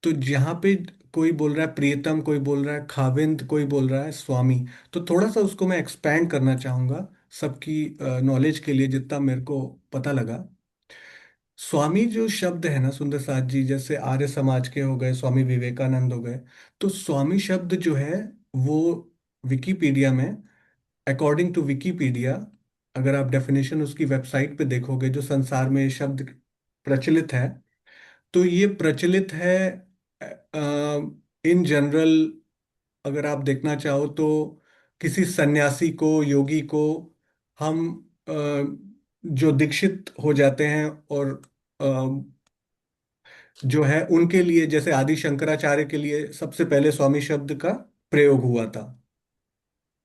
तो जहाँ पे कोई बोल रहा है प्रियतम, कोई बोल रहा है खाविंद, कोई बोल रहा है स्वामी, तो थोड़ा सा उसको मैं एक्सपैंड करना चाहूँगा सबकी नॉलेज के लिए, जितना मेरे को पता लगा। स्वामी जो शब्द है ना सुंदर साथ जी, जैसे आर्य समाज के हो गए, स्वामी विवेकानंद हो गए, तो स्वामी शब्द जो है वो विकिपीडिया में, अकॉर्डिंग टू विकिपीडिया, अगर आप डेफिनेशन उसकी वेबसाइट पे देखोगे, जो संसार में ये शब्द प्रचलित है, तो ये प्रचलित है इन जनरल। अगर आप देखना चाहो तो किसी सन्यासी को, योगी को, हम जो दीक्षित हो जाते हैं, और जो है उनके लिए, जैसे आदि शंकराचार्य के लिए सबसे पहले स्वामी शब्द का प्रयोग हुआ था,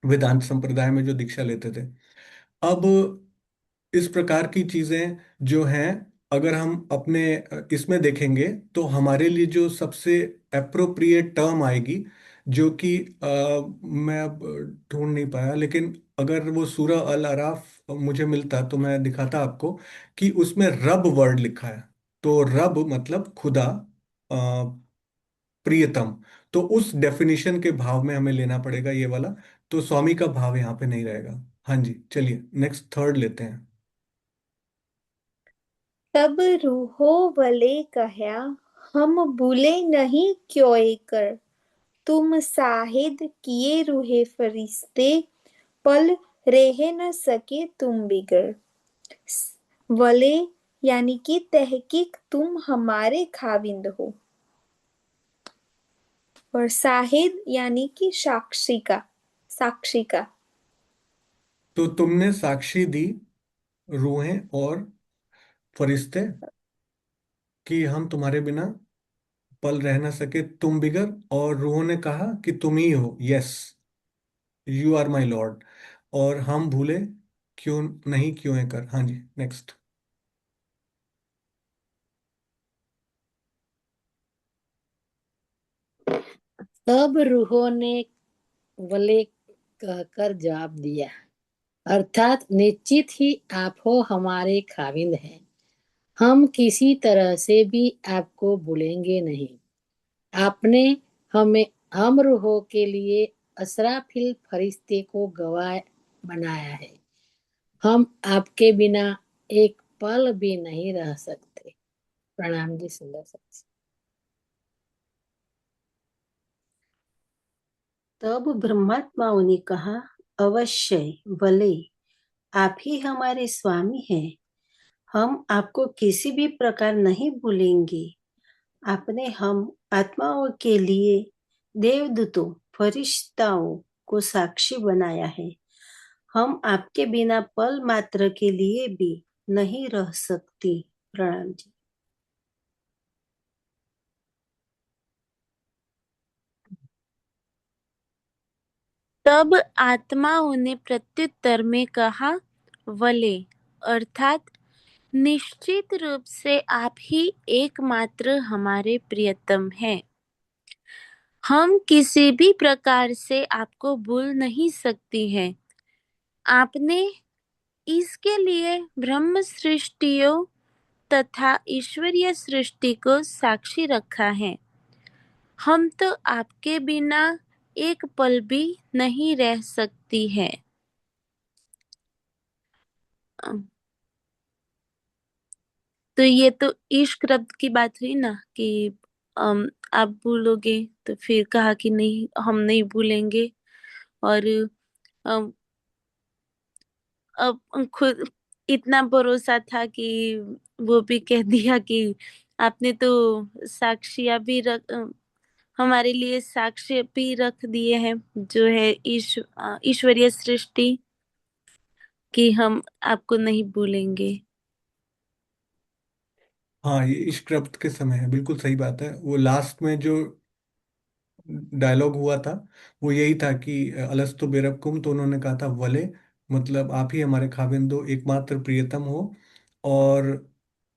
वेदांत संप्रदाय में जो दीक्षा लेते थे। अब इस प्रकार की चीजें जो हैं, अगर हम अपने इसमें देखेंगे, तो हमारे लिए जो सबसे अप्रोप्रिएट टर्म आएगी, जो कि मैं अब ढूंढ नहीं पाया, लेकिन अगर वो सूरह अल अराफ मुझे मिलता तो मैं दिखाता आपको, कि उसमें रब वर्ड लिखा है। तो रब मतलब खुदा, अ, प्रियतम। तो उस डेफिनेशन के भाव में हमें लेना पड़ेगा ये वाला, तो स्वामी का भाव यहाँ पे नहीं रहेगा। हाँ जी, चलिए नेक्स्ट थर्ड लेते हैं। तब रूहो वले कहया, हम भूले नहीं क्यों कर, तुम साहिद किए रूहे फरिश्ते, पल रह न सके तुम बिगड़। वले यानी कि तहकीक तुम हमारे खाविंद हो, और साहिद यानी कि साक्षी का, साक्षी का। तो तुमने साक्षी दी, रूहें और फरिश्ते, कि हम तुम्हारे बिना पल रह ना सके तुम बिगर, और रूहों ने कहा कि तुम ही हो, yes, you are my lord, और हम भूले क्यों नहीं, क्यों है कर। हाँ जी, नेक्स्ट। तब रूहों ने वले कहकर जवाब दिया, अर्थात निश्चित ही आप हो हमारे खाविंद हैं, हम किसी तरह से भी आपको भूलेंगे नहीं। आपने हमें, हम रूहों के लिए असराफिल फरिश्ते को गवाह बनाया है, हम आपके बिना एक पल भी नहीं रह सकते। प्रणाम जी सुंदर सत्य। तब ब्रह्मात्माओं ने कहा, अवश्य, भले, आप ही हमारे स्वामी हैं। हम आपको किसी भी प्रकार नहीं भूलेंगे। आपने हम आत्माओं के लिए देवदूतों, फरिश्ताओं को साक्षी बनाया है। हम आपके बिना पल मात्र के लिए भी नहीं रह सकती। प्रणाम जी। तब आत्माओं ने प्रत्युत्तर में कहा, वले, अर्थात निश्चित रूप से आप ही एकमात्र हमारे प्रियतम हैं। हम किसी भी प्रकार से आपको भूल नहीं सकती हैं। आपने इसके लिए ब्रह्म सृष्टियों तथा ईश्वरीय सृष्टि को साक्षी रखा है। हम तो आपके बिना एक पल भी नहीं रह सकती है। तो ये तो इश्क रब्द की बात हुई ना कि आप भूलोगे, तो फिर कहा कि नहीं, हम नहीं भूलेंगे। और अम, अब खुद इतना भरोसा था कि वो भी कह दिया कि आपने तो साक्षियां भी हमारे लिए साक्ष्य भी रख दिए हैं, जो है ईश्वरीय सृष्टि, कि हम आपको नहीं भूलेंगे। हाँ, ये इश्क रब्त के समय है, बिल्कुल सही बात है। वो लास्ट में जो डायलॉग हुआ था वो यही था कि अलस्तु बिरबकुम, तो उन्होंने कहा था वले, मतलब आप ही हमारे खाविंद हो, एकमात्र प्रियतम हो, और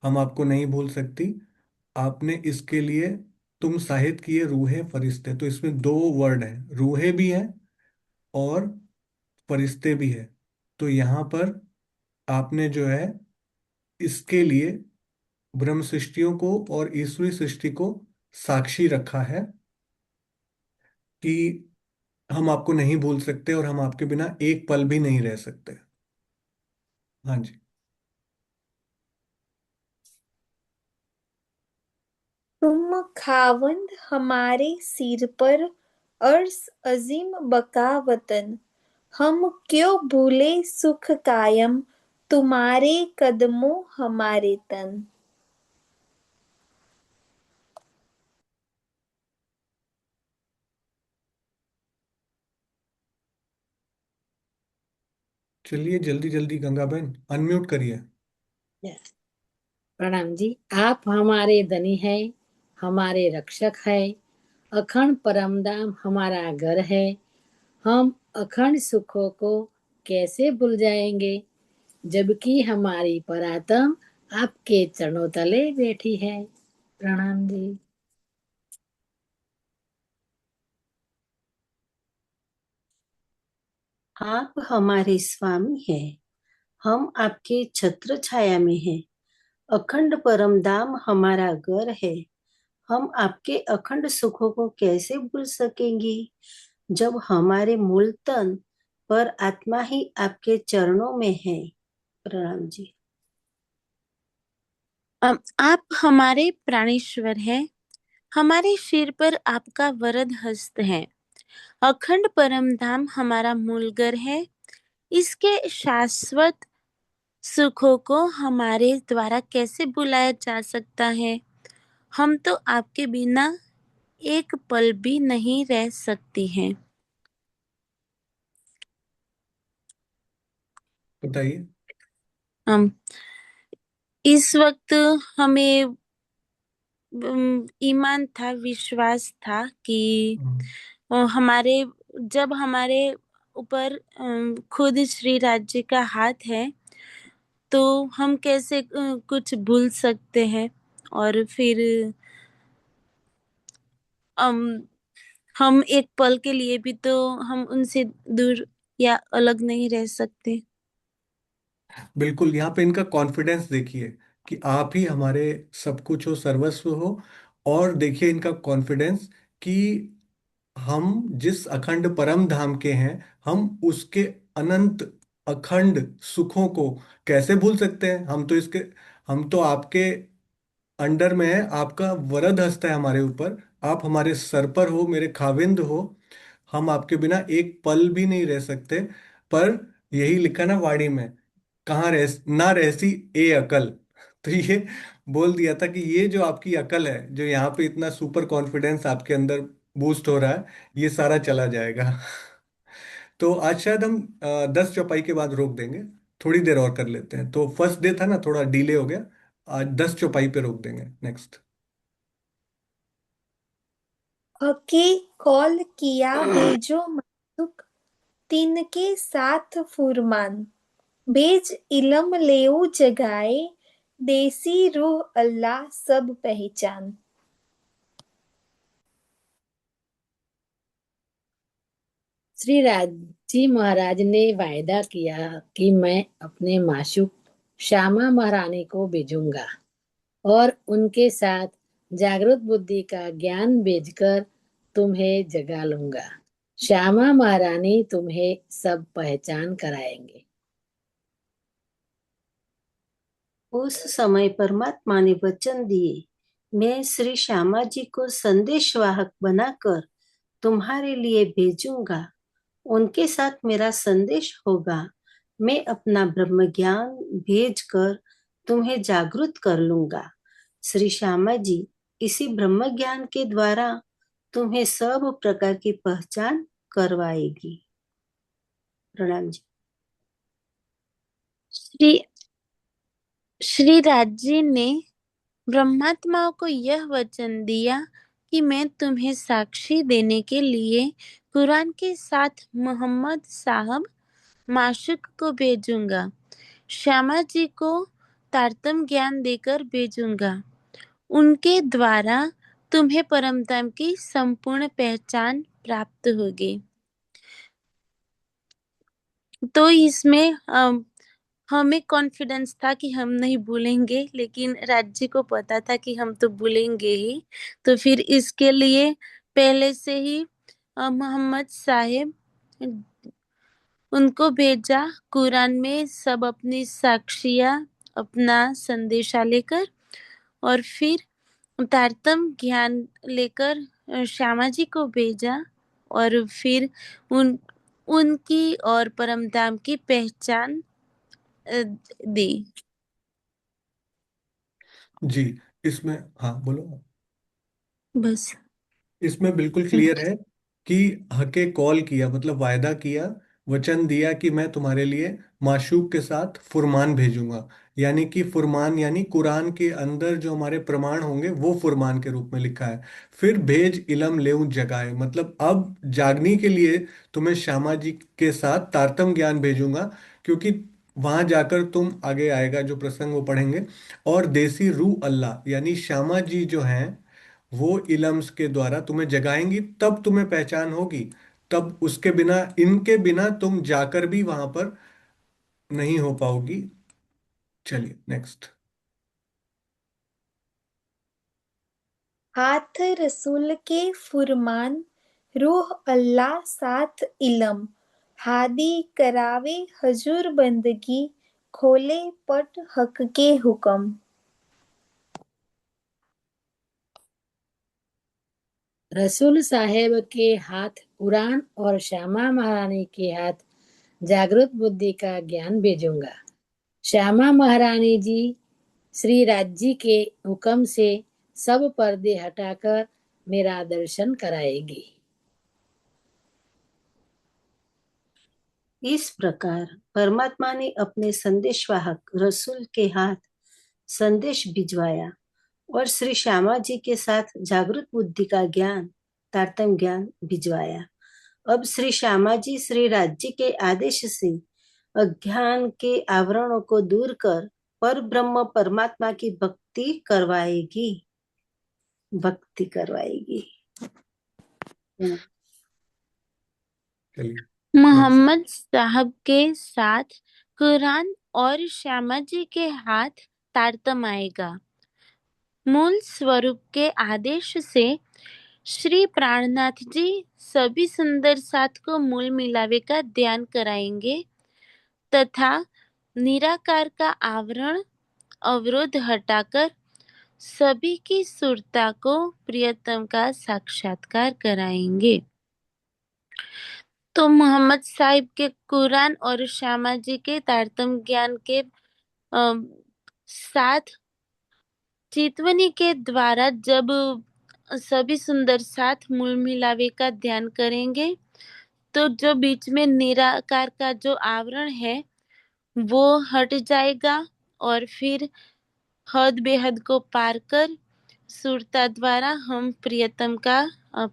हम आपको नहीं भूल सकती। आपने इसके लिए तुम साहित किए रूहे फरिश्ते, तो इसमें दो वर्ड हैं, रूहे भी हैं और फरिश्ते भी है। तो यहाँ पर आपने जो है इसके लिए ब्रह्म सृष्टियों को और ईश्वरी सृष्टि को साक्षी रखा है कि हम आपको नहीं भूल सकते और हम आपके बिना एक पल भी नहीं रह सकते। हाँ जी। तुम खावंद हमारे सिर पर अर्श अजीम बका वतन, हम क्यों भूले सुख कायम, तुम्हारे कदमों हमारे तन। चलिए जल्दी जल्दी गंगा बहन अनम्यूट करिए। प्रणाम जी। आप हमारे धनी है, हमारे रक्षक है, अखंड परमधाम हमारा घर है। हम अखंड सुखों को कैसे भूल जाएंगे, जबकि हमारी परात्म आपके चरणों तले बैठी है। प्रणाम जी। आप हमारे स्वामी हैं। हम आपके छत्र छाया में हैं। अखंड परम धाम हमारा घर है। हम आपके अखंड सुखों को कैसे भूल सकेंगी, जब हमारे मूल तन पर आत्मा ही आपके चरणों में है। प्रणाम जी। आप हमारे प्राणेश्वर हैं। हमारे सिर पर आपका वरद हस्त है। अखंड परम धाम हमारा मूल घर है। इसके शाश्वत सुखों को हमारे द्वारा कैसे बुलाया जा सकता है। हम तो आपके बिना एक पल भी नहीं रह सकती हैं। बताइए। हम इस वक्त हमें ईमान था, विश्वास था कि हमारे जब हमारे ऊपर खुद श्री राज्य का हाथ है, तो हम कैसे कुछ भूल सकते हैं। और फिर अम, हम एक पल के लिए भी तो हम उनसे दूर या अलग नहीं रह सकते। बिल्कुल, यहाँ पे इनका कॉन्फिडेंस देखिए कि आप ही हमारे सब कुछ हो, सर्वस्व हो। और देखिए इनका कॉन्फिडेंस कि हम जिस अखंड परम धाम के हैं, हम उसके अनंत अखंड सुखों को कैसे भूल सकते हैं। हम तो आपके अंडर में है, आपका वरद हस्त है हमारे ऊपर, आप हमारे सर पर हो, मेरे खाविंद हो। हम आपके बिना एक पल भी नहीं रह सकते। पर यही लिखा ना वाणी में, कहाँ रह ना रहसी ए अकल। तो ये बोल दिया था कि ये जो आपकी अकल है, जो यहाँ पे इतना सुपर कॉन्फिडेंस आपके अंदर बूस्ट हो रहा है, ये सारा चला जाएगा। तो आज शायद हम 10 चौपाई के बाद रोक देंगे, थोड़ी देर और कर लेते हैं। तो फर्स्ट डे था ना, थोड़ा डिले हो गया। आज 10 चौपाई पे रोक देंगे। नेक्स्ट। हके कॉल किया भेजो मसुक तिनके साथ फुरमान भेज इलम लेऊ जगाए देसी रूह अल्लाह सब पहचान। श्री राजी महाराज ने वायदा किया कि मैं अपने माशूक श्यामा महारानी को भेजूंगा और उनके साथ जागृत बुद्धि का ज्ञान भेजकर तुम्हें जगा लूंगा। श्यामा महारानी तुम्हें सब पहचान कराएंगे। उस समय परमात्मा ने वचन दिए, मैं श्री श्यामा जी को संदेशवाहक बनाकर तुम्हारे लिए भेजूंगा। उनके साथ मेरा संदेश होगा। मैं अपना ब्रह्म ज्ञान भेजकर तुम्हें जागृत कर लूंगा। श्री श्यामा जी इसी ब्रह्म ज्ञान के द्वारा तुम्हें सब प्रकार की पहचान करवाएगी। प्रणाम जी। श्री राज्य ने ब्रह्मात्माओं को यह वचन दिया कि मैं तुम्हें साक्षी देने के लिए कुरान के साथ मोहम्मद साहब माशूक को भेजूंगा। श्यामा जी को तारतम ज्ञान देकर भेजूंगा। उनके द्वारा तुम्हें परमधाम की संपूर्ण पहचान प्राप्त होगी। तो इसमें हमें कॉन्फिडेंस था कि हम नहीं भूलेंगे, लेकिन राज्य को पता था कि हम तो भूलेंगे ही। तो फिर इसके लिए पहले से ही मोहम्मद साहेब उनको भेजा कुरान में सब अपनी साक्षियां अपना संदेशा लेकर, और फिर तारतम ज्ञान लेकर श्यामा जी को भेजा, और फिर उनकी और परमधाम की पहचान दी। जी। इसमें हाँ बोलो। बस इसमें बिल्कुल क्लियर है कि हके कॉल किया मतलब वायदा किया, वचन दिया कि मैं तुम्हारे लिए माशूक के साथ फुरमान भेजूंगा। यानी कि फुरमान यानी कुरान के अंदर जो हमारे प्रमाण होंगे वो फुरमान के रूप में लिखा है। फिर भेज इलम लेऊं जगाए, मतलब अब जागने के लिए तुम्हें श्यामा जी के साथ तारतम ज्ञान भेजूंगा, क्योंकि वहां जाकर तुम आगे आएगा जो प्रसंग वो पढ़ेंगे। और देसी रूह अल्लाह यानी श्यामा जी जो हैं वो इलम्स के द्वारा तुम्हें जगाएंगी, तब तुम्हें पहचान होगी। तब उसके बिना इनके बिना तुम जाकर भी वहां पर नहीं हो पाओगी। चलिए नेक्स्ट। हाथ रसूल के फुरमान रूह अल्लाह साथ इलम हादी करावे हजूर बंदगी खोले पट हक के हुक्म। रसूल साहेब के हाथ कुरान और श्यामा महारानी के हाथ जागृत बुद्धि का ज्ञान भेजूंगा। श्यामा महारानी जी श्री राज्य के हुक्म से सब पर्दे हटाकर मेरा दर्शन कराएगी। इस प्रकार परमात्मा ने अपने संदेशवाहक रसूल के हाथ संदेश भिजवाया और श्री श्यामा जी के साथ जागृत बुद्धि का ज्ञान तारतम ज्ञान भिजवाया। अब श्री श्यामा जी श्री राज्य के आदेश से अज्ञान के आवरणों को दूर कर पर ब्रह्म परमात्मा की भक्ति करवाएगी। मोहम्मद साहब के साथ कुरान और श्यामा जी के हाथ तारतम आएगा। मूल स्वरूप के आदेश से श्री प्राणनाथ जी सभी सुंदर साथ को मूल मिलावे का ध्यान कराएंगे तथा निराकार का आवरण अवरोध हटाकर सभी की सुरता को प्रियतम का साक्षात्कार कराएंगे। तो मोहम्मद साहिब के कुरान और श्यामा जी के तारतम्य ज्ञान के साथ चितवनी के द्वारा जब सभी सुंदर साथ मूल मिलावे का ध्यान करेंगे तो जो बीच में निराकार का जो आवरण है वो हट जाएगा और फिर हद बेहद को पार कर सुरता द्वारा हम प्रियतम का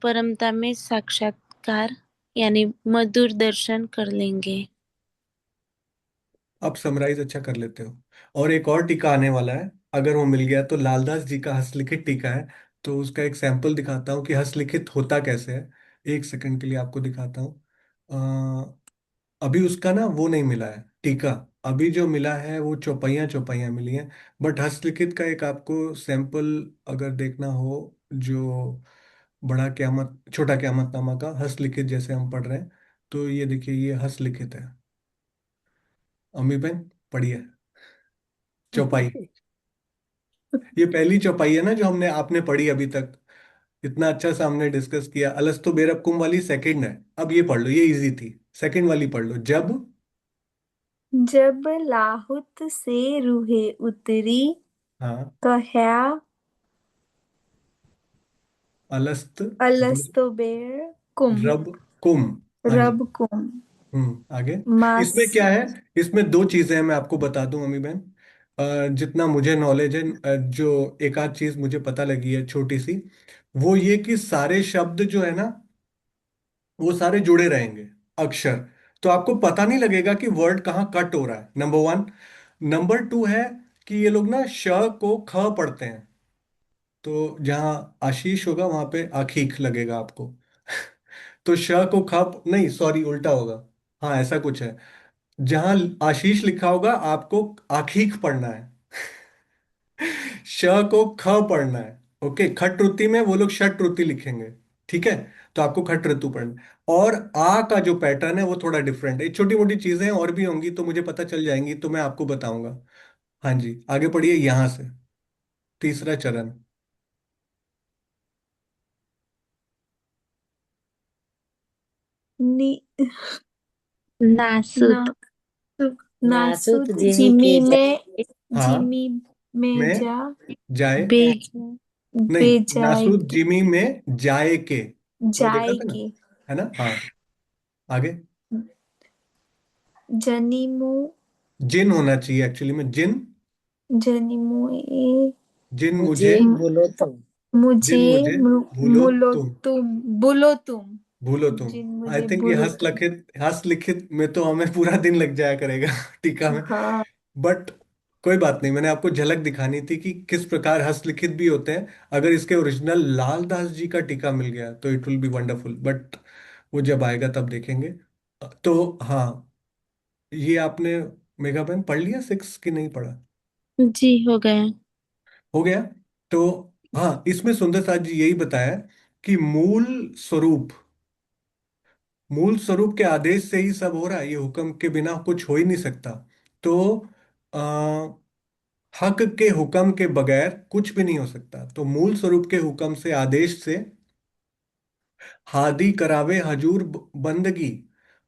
परमता में साक्षात्कार यानी मधुर दर्शन कर लेंगे। अब समराइज अच्छा कर लेते हो। और एक और टीका आने वाला है, अगर वो मिल गया तो लालदास जी का हस्तलिखित टीका है। तो उसका एक सैंपल दिखाता हूँ कि हस्तलिखित होता कैसे है। एक सेकंड के लिए आपको दिखाता हूँ। अभी उसका ना वो नहीं मिला है टीका। अभी जो मिला है वो चौपाइयाँ चौपाइयाँ मिली हैं। बट हस्तलिखित का एक आपको सैंपल अगर देखना हो, जो बड़ा क्यामत छोटा क्यामतनामा का हस्तलिखित जैसे हम पढ़ रहे हैं, तो ये देखिए ये हस्तलिखित है। अम्मी बहन पढ़िए चौपाई। ये पहली चौपाई है ना जो हमने आपने पढ़ी अभी तक। इतना अच्छा सा हमने डिस्कस किया। अलस्तु बेरबकुम वाली सेकंड है। अब ये पढ़ लो, ये इजी थी। सेकंड वाली पढ़ लो। जब जब लाहुत से रूहे उतरी हाँ कह्या अलस्त अलस्तोबेर कुम रब कुम। हाँ जी। रब कुम आगे। मास। इसमें क्या है? इसमें दो चीजें हैं, मैं आपको बता दूं अम्मी बहन। जितना मुझे नॉलेज है, जो एक आध चीज मुझे पता लगी है छोटी सी, वो ये कि सारे शब्द जो है ना वो सारे जुड़े रहेंगे, अक्षर। तो आपको पता नहीं लगेगा कि वर्ड कहाँ कट हो रहा है, नंबर वन। नंबर टू है कि ये लोग ना श को ख पढ़ते हैं। तो जहां आशीष होगा वहां पे आखीख लगेगा आपको। तो श को ख नहीं, सॉरी उल्टा होगा। हाँ ऐसा कुछ है। जहां आशीष लिखा होगा आपको आखीख पढ़ना है। श को ख पढ़ना है। ओके, खट रुति में वो लोग षट रुति लिखेंगे। ठीक है, तो आपको खट ऋतु पढ़ना है। और आ का जो पैटर्न है वो थोड़ा डिफरेंट है। छोटी मोटी चीजें और भी होंगी तो मुझे पता चल जाएंगी तो मैं आपको बताऊंगा। हाँ जी, आगे पढ़िए यहां से। तीसरा चरण। नि नासुत नासुक नासुत नासुत जिमी जिमी के में जाए हाँ जिमी में में जा जाए। बेजा नहीं, नासुद बेजाएगी जिमी में जाए के। वो देखा था ना, जाएगी है ना? हाँ आगे। जनिमु जिन होना चाहिए एक्चुअली में, जिन। जनिमु जिन मुझे मुझे, बोलो तुम। मुझे जिन मुझे भूलो मुलो तुम। तुम बोलो तुम भूलो तुम। जिन आई मुझे थिंक ये बोलो तुम। हस्तलिखित हस्तलिखित में तो हमें पूरा दिन लग जाया करेगा टीका में। हाँ बट कोई बात नहीं, मैंने आपको झलक दिखानी थी कि किस प्रकार हस्तलिखित भी होते हैं। अगर इसके ओरिजिनल लालदास जी का टीका मिल गया तो it will be wonderful, but वो जब आएगा तब देखेंगे। तो हाँ, ये आपने मेघा बहन पढ़ लिया सिक्स की नहीं पढ़ा? जी हो गया। हो गया। तो हाँ, इसमें सुंदर साथ जी यही बताया कि मूल स्वरूप के आदेश से ही सब हो रहा है, ये हुक्म के बिना कुछ हो ही नहीं सकता। तो आ, हक के हुक्म के बगैर कुछ भी नहीं हो सकता। तो मूल स्वरूप के हुक्म से, आदेश से हादी करावे हजूर बंदगी।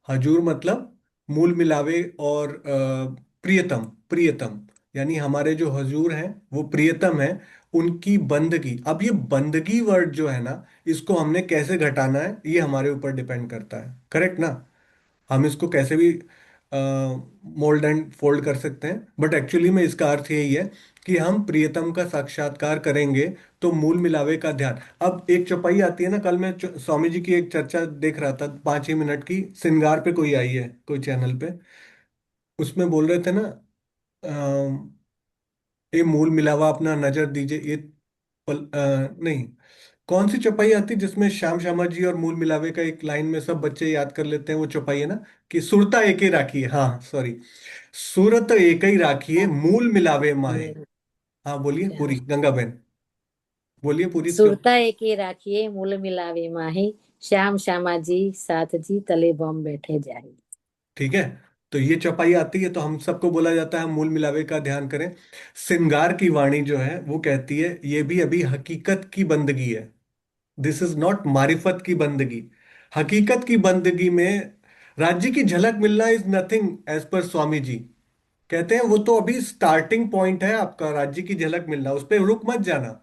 हजूर मतलब मूल मिलावे, और प्रियतम। प्रियतम यानी हमारे जो हजूर हैं वो प्रियतम है, उनकी बंदगी। अब ये बंदगी वर्ड जो है ना, इसको हमने कैसे घटाना है ये हमारे ऊपर डिपेंड करता है। करेक्ट ना? हम इसको कैसे भी मोल्ड एंड फोल्ड कर सकते हैं, बट एक्चुअली में इसका अर्थ यही है कि हम प्रियतम का साक्षात्कार करेंगे तो मूल मिलावे का ध्यान। अब एक चौपाई आती है ना, कल मैं स्वामी जी की एक चर्चा देख रहा था 5 ही मिनट की, श्रृंगार पे कोई आई है कोई चैनल पे, उसमें बोल रहे थे ना, ये मूल मिलावा अपना नजर दीजिए ये नहीं, कौन सी चौपाई आती जिसमें श्याम श्यामा जी और मूल मिलावे का एक लाइन में सब बच्चे याद कर लेते हैं? वो चौपाई है ना कि सुरता एक ही राखी है। हाँ सॉरी, सूरत एक ही राखी है मूल मिलावे माहे। हाँ बोलिए पूरी गंगा बहन, बोलिए पूरी श्लोक। सुरता एके राखिए मूल मिलावे माही। श्याम श्यामा जी साथ जी तले बम बैठे जाही। ठीक है, तो ये चौपाई आती है तो हम सबको बोला जाता है मूल मिलावे का ध्यान करें। श्रृंगार की वाणी जो है वो कहती है ये भी अभी हकीकत की बंदगी है। दिस इज नॉट मारिफत की बंदगी। हकीकत की बंदगी में राज्य की झलक मिलना is nothing as per Swami ji. कहते हैं वो तो अभी स्टार्टिंग पॉइंट है आपका, राज्य की झलक मिलना, उस पर रुक मत जाना।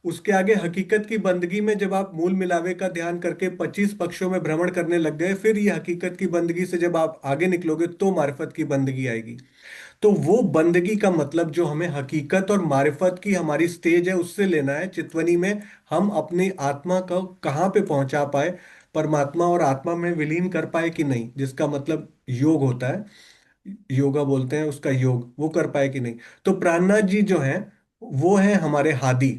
उसके आगे हकीकत की बंदगी में जब आप मूल मिलावे का ध्यान करके 25 पक्षों में भ्रमण करने लग गए, फिर ये हकीकत की बंदगी से जब आप आगे निकलोगे तो मार्फत की बंदगी आएगी। तो वो बंदगी का मतलब जो हमें हकीकत और मारिफत की हमारी स्टेज है उससे लेना है, चितवनी में हम अपनी आत्मा को कहाँ पे पहुंचा पाए, परमात्मा और आत्मा में विलीन कर पाए कि नहीं, जिसका मतलब योग होता है, योगा बोलते हैं उसका, योग वो कर पाए कि नहीं। तो प्राणनाथ जी जो हैं वो हैं हमारे हादी,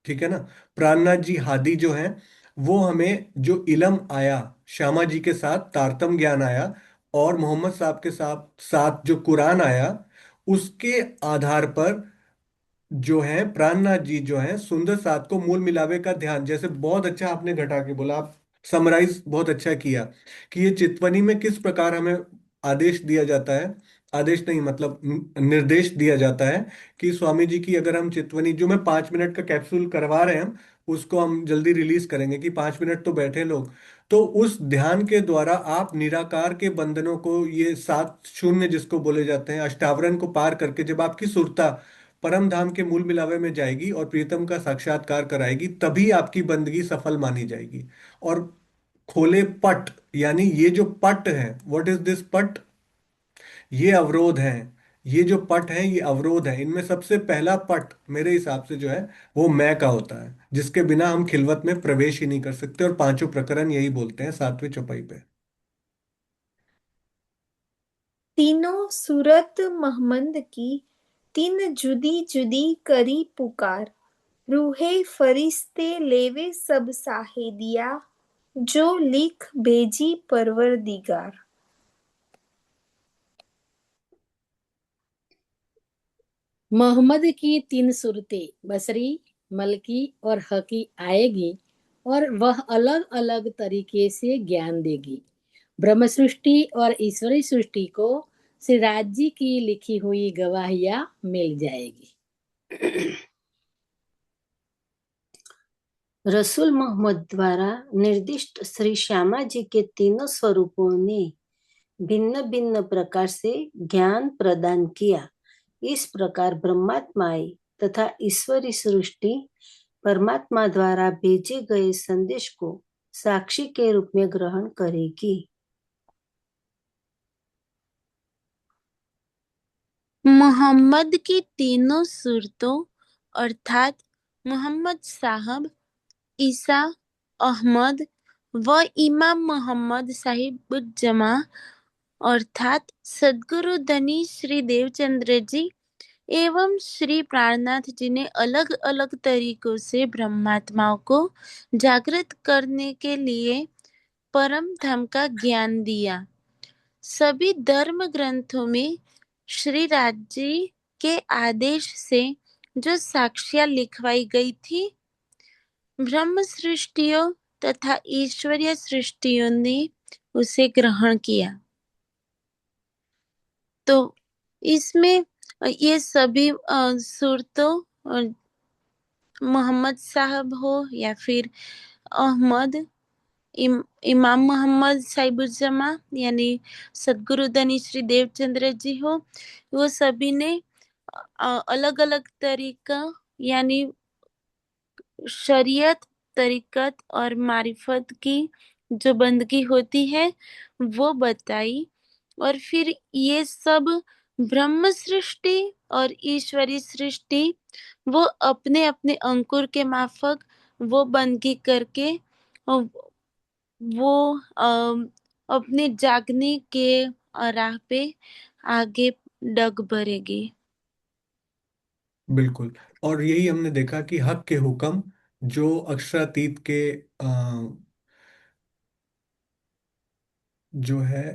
ठीक है ना। प्राणनाथ जी हादी जो हैं वो हमें जो इलम आया, श्यामा जी के साथ तारतम ज्ञान आया, और मोहम्मद साहब के साथ साथ जो कुरान आया, उसके आधार पर जो है प्राणनाथ जी जो है सुंदर साथ को मूल मिलावे का ध्यान, जैसे बहुत अच्छा आपने घटा के बोला, आप समराइज बहुत अच्छा किया कि ये चितवनी में किस प्रकार हमें आदेश दिया जाता है, आदेश नहीं मतलब निर्देश दिया जाता है कि स्वामी जी की अगर हम चितवनी जो मैं 5 मिनट का कैप्सूल करवा रहे हैं हम उसको हम जल्दी रिलीज करेंगे कि 5 मिनट तो बैठे लोग। तो उस ध्यान के द्वारा आप निराकार के बंधनों को, ये 7 शून्य जिसको बोले जाते हैं, अष्टावरण को पार करके जब आपकी सुरता परम धाम के मूल मिलावे में जाएगी और प्रीतम का साक्षात्कार कराएगी, तभी आपकी बंदगी सफल मानी जाएगी। और खोले पट, यानी ये जो पट है, व्हाट इज दिस पट, ये अवरोध है। ये जो पट है ये अवरोध है, इनमें सबसे पहला पट मेरे हिसाब से जो है वो मैं का होता है, जिसके बिना हम खिलवत में प्रवेश ही नहीं कर सकते, और पांचों प्रकरण यही बोलते हैं 7वें चौपाई पे। तीनों सूरत महमद की, तीन जुदी जुदी करी पुकार, रूहे फरिश्ते लेवे सब साहे दिया, जो लिख भेजी परवरदिगार। मोहम्मद की 3 सूरतें बसरी, मलकी और हकी आएगी और वह अलग अलग तरीके से ज्ञान देगी। ब्रह्म सृष्टि और ईश्वरी सृष्टि को श्रीराज जी की लिखी हुई गवाहियां मिल जाएगी। रसूल मोहम्मद द्वारा निर्दिष्ट श्री श्यामा जी के तीनों स्वरूपों ने भिन्न भिन्न प्रकार से ज्ञान प्रदान किया। इस प्रकार ब्रह्मात्माएं तथा ईश्वरी सृष्टि परमात्मा द्वारा भेजे गए संदेश को साक्षी के रूप में ग्रहण करेगी। मोहम्मद की तीनों सूरतों अर्थात मोहम्मद साहब, ईसा, अहमद व इमाम मोहम्मद साहिबुज्जमा अर्थात सद्गुरु धनी श्री देवचंद्र जी एवं श्री प्राणनाथ जी ने अलग अलग तरीकों से ब्रह्मात्माओं को जागृत करने के लिए परम धाम का ज्ञान दिया। सभी धर्म ग्रंथों में श्री राज जी के आदेश से जो साक्ष्यां लिखवाई गई थी, ब्रह्म सृष्टियों तथा ईश्वरीय सृष्टियों ने उसे ग्रहण किया। तो इसमें ये सभी सूरतों, मोहम्मद साहब हो या फिर अहमद, इमाम मोहम्मद साहिबुज्जमा यानी सदगुरु धनी श्री देवचंद्र जी हो, वो सभी ने अलग अलग तरीका यानी शरीयत, तरीकत और मारिफत की जो बंदगी होती है वो बताई। और फिर ये सब ब्रह्म सृष्टि और ईश्वरी सृष्टि वो अपने अपने अंकुर के माफक वो बंदगी करके वो अपने जागने के राह पे आगे डग भरेगी। बिल्कुल। और यही हमने देखा कि हक के हुक्म जो अक्षरातीत के जो है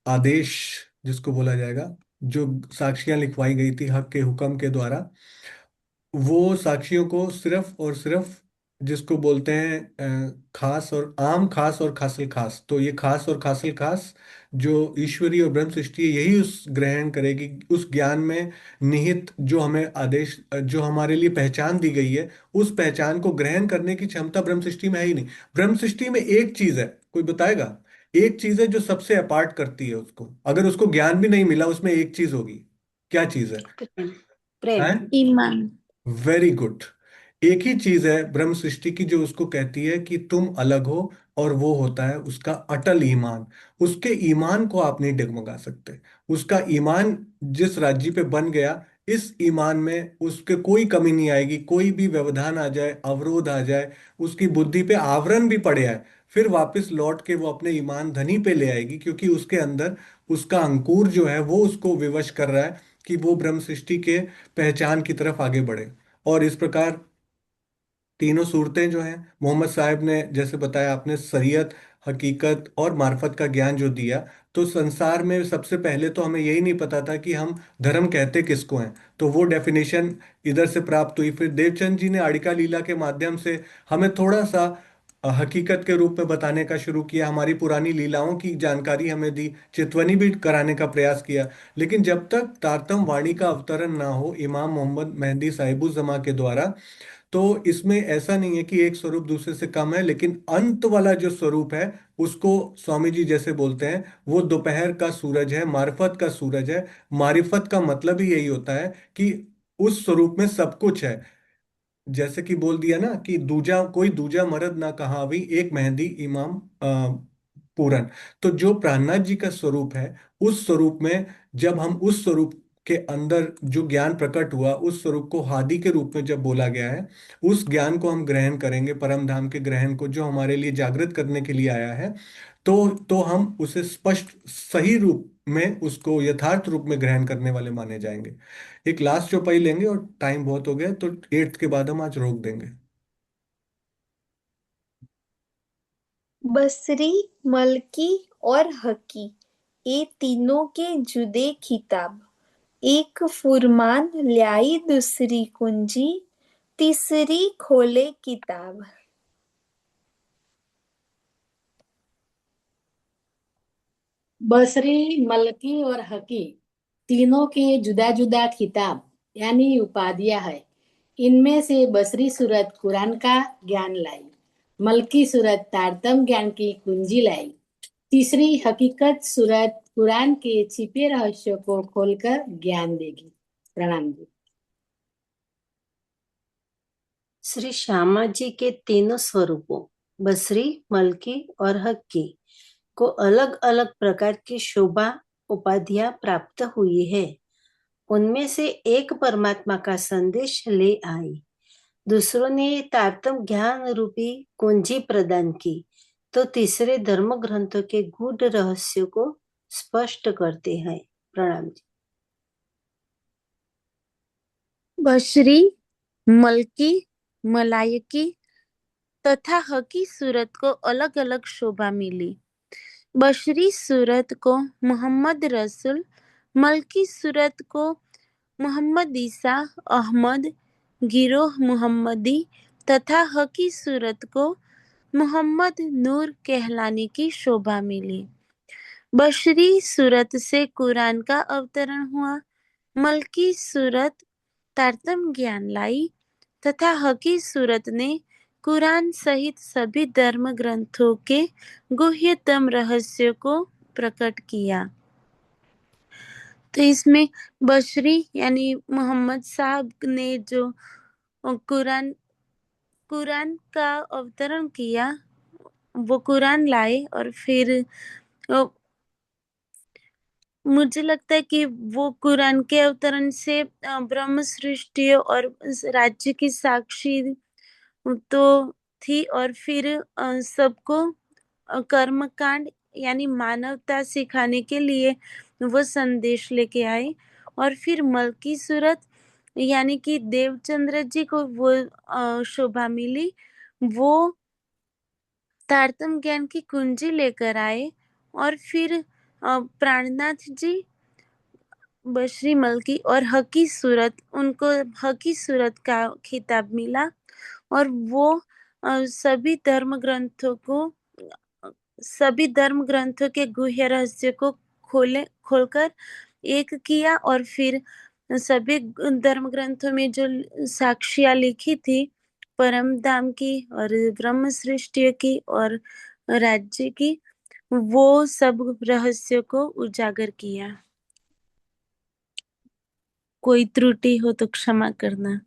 आदेश जिसको बोला जाएगा, जो साक्शियां लिखवाई गई थी हक के हुक्म के द्वारा, वो साक्षियों को सिर्फ और सिर्फ जिसको बोलते हैं खास और आम, खास और खासल खास। तो ये खास और खासल खास जो ईश्वरीय और ब्रह्म सृष्टि है, यही उस ग्रहण करेगी, उस ज्ञान में निहित जो हमें आदेश, जो हमारे लिए पहचान दी गई है, उस पहचान को ग्रहण करने की क्षमता ब्रह्म सृष्टि में है ही नहीं। ब्रह्म सृष्टि में एक चीज है, कोई बताएगा? एक चीज है जो सबसे अपार्ट करती है उसको, अगर उसको ज्ञान भी नहीं मिला, उसमें एक चीज होगी। क्या चीज है? प्रेम। प्रेम। हैं? ईमान। Very good. एक ही चीज है ब्रह्म सृष्टि की जो उसको कहती है कि तुम अलग हो, और वो होता है उसका अटल ईमान। उसके ईमान को आप नहीं डगमगा सकते। उसका ईमान जिस राज्य पे बन गया, इस ईमान में उसके कोई कमी नहीं आएगी। कोई भी व्यवधान आ जाए, अवरोध आ जाए, उसकी बुद्धि पे आवरण भी पड़ आए, फिर वापस लौट के वो अपने ईमान धनी पे ले आएगी, क्योंकि उसके अंदर उसका अंकुर जो है वो उसको विवश कर रहा है कि वो ब्रह्म सृष्टि के पहचान की तरफ आगे बढ़े। और इस प्रकार तीनों सूरतें जो हैं, मोहम्मद साहब ने जैसे बताया, आपने शरीयत, हकीकत और मार्फत का ज्ञान जो दिया, तो संसार में सबसे पहले तो हमें यही नहीं पता था कि हम धर्म कहते किसको हैं। तो वो डेफिनेशन इधर से प्राप्त हुई। फिर देवचंद जी ने आड़िका लीला के माध्यम से हमें थोड़ा सा हकीकत के रूप में बताने का शुरू किया, हमारी पुरानी लीलाओं की जानकारी हमें दी, चितवनी भी कराने का प्रयास किया। लेकिन जब तक तारतम वाणी का अवतरण ना हो इमाम मोहम्मद मेहदी साहिबुज़्ज़मा के द्वारा, तो इसमें ऐसा नहीं है कि एक स्वरूप दूसरे से कम है, लेकिन अंत वाला जो स्वरूप है, उसको स्वामी जी जैसे बोलते हैं, वो दोपहर का सूरज है, मारिफत का सूरज है। मारिफत का मतलब ही यही होता है कि उस स्वरूप में सब कुछ है। जैसे कि बोल दिया ना कि दूजा कोई दूजा मर्द ना कहा भी, एक मेहंदी इमाम पूरन। तो जो प्राणनाथ जी का स्वरूप है, उस स्वरूप में जब हम उस स्वरूप के अंदर जो ज्ञान प्रकट हुआ, उस स्वरूप को हादि के रूप में जब बोला गया है, उस ज्ञान को हम ग्रहण करेंगे, परम धाम के ग्रहण को जो हमारे लिए जागृत करने के लिए आया है। तो हम उसे स्पष्ट सही रूप में, उसको यथार्थ रूप में ग्रहण करने वाले माने जाएंगे। एक लास्ट चौपाई लेंगे, और टाइम बहुत हो गया, तो एट्थ के बाद हम आज रोक देंगे। बसरी, मलकी और हकी, ये तीनों के जुदे खिताब। एक फुरमान ल्याई दूसरी कुंजी, तीसरी खोले किताब। बसरी, मलकी और हकी तीनों के जुदा जुदा खिताब यानी उपाधियां है। इनमें से बसरी सूरत कुरान का ज्ञान लाई, मलकी सूरत तारतम ज्ञान की कुंजी लाई, तीसरी हकीकत सूरत कुरान के छिपे रहस्यों को खोलकर ज्ञान देगी। प्रणाम जी। श्री श्यामा जी के तीनों स्वरूपों बसरी, मलकी और हक्की को अलग अलग प्रकार की शोभा उपाधियां प्राप्त हुई है। उनमें से एक परमात्मा का संदेश ले आई, दूसरों ने तारतम ज्ञान रूपी कुंजी प्रदान की, तो तीसरे धर्म ग्रंथों के गूढ़ रहस्यों को स्पष्ट करते हैं। प्रणाम जी। बशरी, मलकी, मलायकी तथा हकी सूरत को अलग अलग शोभा मिली। बशरी सूरत को मोहम्मद रसूल, मलकी सूरत को मोहम्मद ईसा अहमद गिरोह मुहम्मदी तथा हकी सूरत को मोहम्मद नूर कहलाने की शोभा मिली। बशरी सूरत से कुरान का अवतरण हुआ, मलकी सूरत तारतम ज्ञान लाई तथा हकी सूरत ने कुरान सहित सभी धर्म ग्रंथों के गुह्यतम रहस्यों को प्रकट किया। तो इसमें बशरी यानी मोहम्मद साहब ने जो कुरान कुरान का अवतरण किया, वो कुरान लाए, और फिर मुझे लगता है कि वो कुरान के अवतरण से ब्रह्म सृष्टि और राज्य की साक्षी तो थी, और फिर सबको कर्मकांड यानी मानवता सिखाने के लिए वो संदेश लेके आए। और फिर मलकी सूरत यानी कि देवचंद्र जी को वो शोभा मिली, वो तारतम ज्ञान की कुंजी लेकर आए। और फिर प्राणनाथ जी, बशरी, मलकी और हकी सूरत, उनको हकी सूरत का खिताब मिला, और वो सभी धर्म ग्रंथों के गुह्य रहस्य को खोलकर एक किया, और फिर सभी धर्म ग्रंथों में जो साक्ष्यां लिखी थी परम धाम की और ब्रह्म सृष्टि की और राज्य की, वो सब रहस्य को उजागर किया। कोई त्रुटि हो तो क्षमा करना।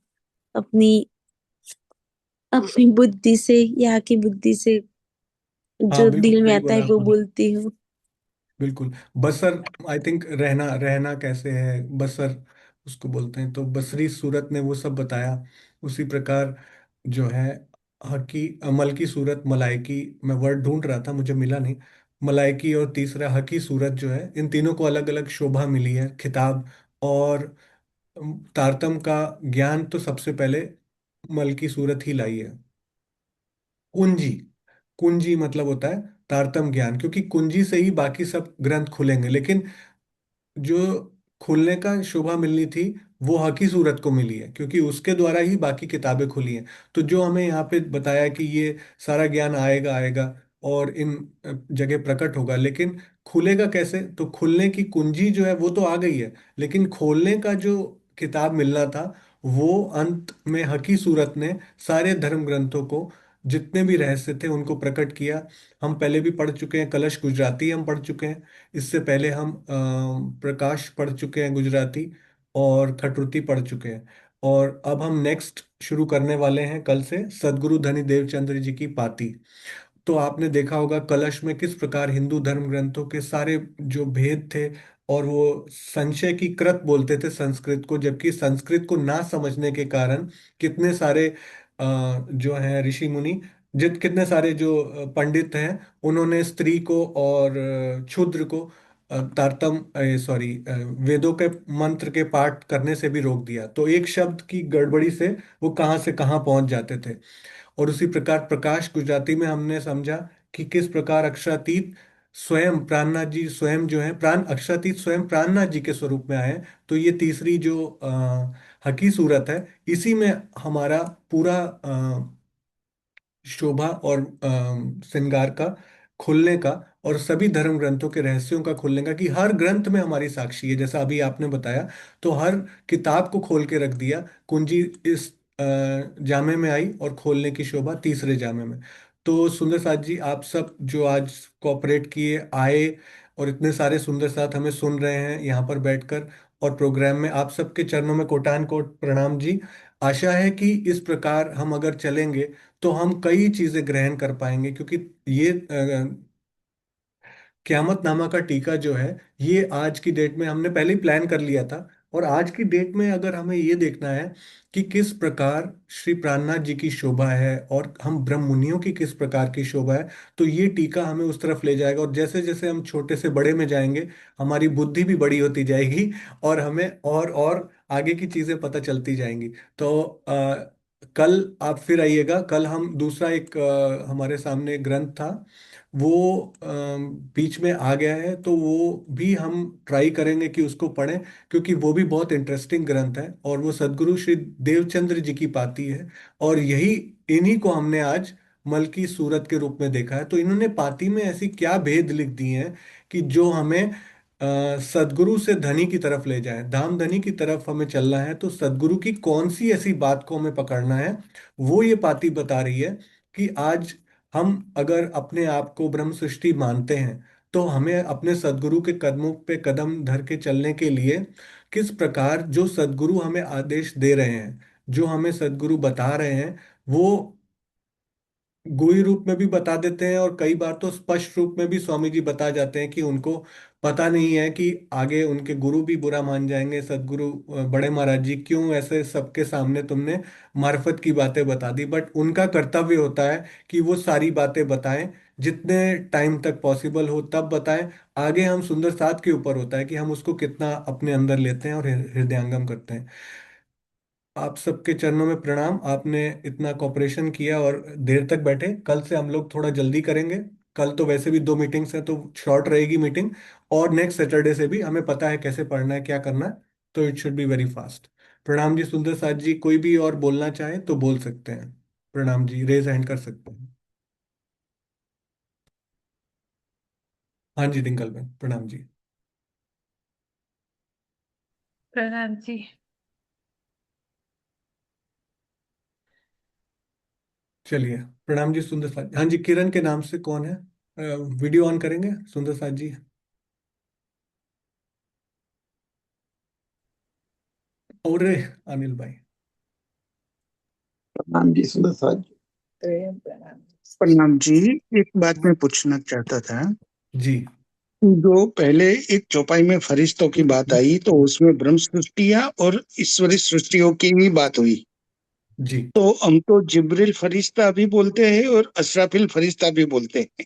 अपनी अपनी बुद्धि से, यहाँ की बुद्धि से हाँ जो बिल्कुल दिल में सही आता है बोला वो आपने। बोलती हूँ। बिल्कुल। बसर, आई थिंक रहना रहना कैसे है, बसर उसको बोलते हैं। तो बसरी सूरत ने वो सब बताया। उसी प्रकार जो है हकी अमल की सूरत, मलाइकी, मैं वर्ड ढूंढ रहा था मुझे मिला नहीं। मलाइकी और तीसरा हकी सूरत जो है, इन तीनों को अलग अलग शोभा मिली है, खिताब। और तारतम का ज्ञान तो सबसे पहले मल की सूरत ही लाई है। कुंजी, कुंजी मतलब होता है तारतम ज्ञान, क्योंकि कुंजी से ही बाकी सब ग्रंथ खुलेंगे। लेकिन जो खुलने का शोभा मिलनी थी वो हकी सूरत को मिली है, क्योंकि उसके द्वारा ही बाकी किताबें खुली हैं। तो जो हमें यहाँ पे बताया कि ये सारा ज्ञान आएगा आएगा और इन जगह प्रकट होगा, लेकिन खुलेगा कैसे? तो खुलने की कुंजी जो है वो तो आ गई है, लेकिन खोलने का जो किताब मिलना था वो अंत में हकी सूरत ने सारे धर्म ग्रंथों को, जितने भी रहस्य थे उनको प्रकट किया। हम पहले भी पढ़ चुके हैं, कलश गुजराती हम पढ़ चुके हैं। इससे पहले हम प्रकाश पढ़ चुके हैं गुजराती, और खटरुती पढ़ चुके हैं। और अब हम नेक्स्ट शुरू करने वाले हैं कल से सदगुरु धनी देवचंद्र जी की पाती। तो आपने देखा होगा कलश में किस प्रकार हिंदू धर्म ग्रंथों के सारे जो भेद थे, और वो संशय की कृत बोलते थे संस्कृत को, जबकि संस्कृत को ना समझने के कारण कितने सारे जो हैं ऋषि मुनि, कितने सारे जो पंडित हैं, उन्होंने स्त्री को और क्षुद्र को तारतम सॉरी वेदों के मंत्र के पाठ करने से भी रोक दिया। तो एक शब्द की गड़बड़ी से वो कहाँ से कहाँ पहुंच जाते थे। और उसी प्रकार प्रकाश गुजराती में हमने समझा कि किस प्रकार अक्षरातीत स्वयं प्राणनाथ जी स्वयं जो है, प्राण अक्षरातीत स्वयं प्राणनाथ जी के स्वरूप में आए हैं। तो ये तीसरी जो हकी सूरत है, इसी में हमारा पूरा शोभा और श्रृंगार का खुलने का, और सभी धर्म ग्रंथों के रहस्यों का खुलने का, कि हर ग्रंथ में हमारी साक्षी है। जैसा अभी आपने बताया, तो हर किताब को खोल के रख दिया। कुंजी इस जामे में आई और खोलने की शोभा तीसरे जामे में। तो सुंदर साथ जी, आप सब जो आज कोऑपरेट किए, आए और इतने सारे सुंदर साथ हमें सुन रहे हैं यहाँ पर बैठकर और प्रोग्राम में, आप सबके चरणों में कोटान कोट प्रणाम जी। आशा है कि इस प्रकार हम अगर चलेंगे तो हम कई चीजें ग्रहण कर पाएंगे, क्योंकि ये क़यामत नामा का टीका जो है, ये आज की डेट में हमने पहले ही प्लान कर लिया था। और आज की डेट में अगर हमें ये देखना है कि किस प्रकार श्री प्राणनाथ जी की शोभा है और हम ब्रह्म मुनियों की किस प्रकार की शोभा है, तो ये टीका हमें उस तरफ ले जाएगा। और जैसे जैसे हम छोटे से बड़े में जाएंगे, हमारी बुद्धि भी बड़ी होती जाएगी और हमें और आगे की चीजें पता चलती जाएंगी। तो कल आप फिर आइएगा। कल हम दूसरा एक हमारे सामने ग्रंथ था, वो बीच में आ गया है, तो वो भी हम ट्राई करेंगे कि उसको पढ़ें, क्योंकि वो भी बहुत इंटरेस्टिंग ग्रंथ है और वो सदगुरु श्री देवचंद्र जी की पाती है। और यही इन्हीं को हमने आज मल की सूरत के रूप में देखा है। तो इन्होंने पाती में ऐसी क्या भेद लिख दिए हैं कि जो हमें सदगुरु से धनी की तरफ ले जाए, धाम धनी की तरफ हमें चलना है, तो सदगुरु की कौन सी ऐसी बात को हमें पकड़ना है, वो ये पाती बता रही है। कि आज हम अगर अपने आप को ब्रह्म सृष्टि मानते हैं, तो हमें अपने सदगुरु के कदमों पे कदम धर के चलने के लिए किस प्रकार जो सदगुरु हमें आदेश दे रहे हैं, जो हमें सदगुरु बता रहे हैं, वो गुही रूप में भी बता देते हैं, और कई बार तो स्पष्ट रूप में भी स्वामी जी बता जाते हैं कि उनको पता नहीं है कि आगे उनके गुरु भी बुरा मान जाएंगे। सदगुरु बड़े महाराज जी, क्यों ऐसे सबके सामने तुमने मार्फत की बातें बता दी? बट उनका कर्तव्य होता है कि वो सारी बातें बताएं, जितने टाइम तक पॉसिबल हो तब बताएं। आगे हम सुंदर साथ के ऊपर होता है कि हम उसको कितना अपने अंदर लेते हैं और हृदयंगम करते हैं। आप सबके चरणों में प्रणाम, आपने इतना कॉपरेशन किया और देर तक बैठे। कल से हम लोग थोड़ा जल्दी करेंगे। कल तो वैसे भी 2 मीटिंग्स हैं, तो शॉर्ट रहेगी मीटिंग। और नेक्स्ट सैटरडे से भी हमें पता है कैसे पढ़ना है, क्या करना है, तो it should be very fast. प्रणाम जी सुंदर साथ जी। कोई भी और बोलना चाहे तो बोल सकते हैं। प्रणाम जी, रेज हैंड कर सकते हैं। हाँ जी डिंकल मैम, प्रणाम जी। प्रणाम जी। चलिए, प्रणाम जी सुंदर साथ। हाँ जी, किरण के नाम से कौन है? वीडियो ऑन करेंगे सुंदर साथ जी? और अनिल भाई। प्रणाम जी सुंदर साहब। प्रणाम जी। एक बात मैं पूछना चाहता था। जी जो पहले एक चौपाई में फरिश्तों की बात आई तो उसमें ब्रह्म सृष्टियां और ईश्वरी सृष्टियों की भी बात हुई। जी तो हम तो जिब्रिल फरिश्ता भी बोलते हैं और असराफिल फरिश्ता भी बोलते हैं,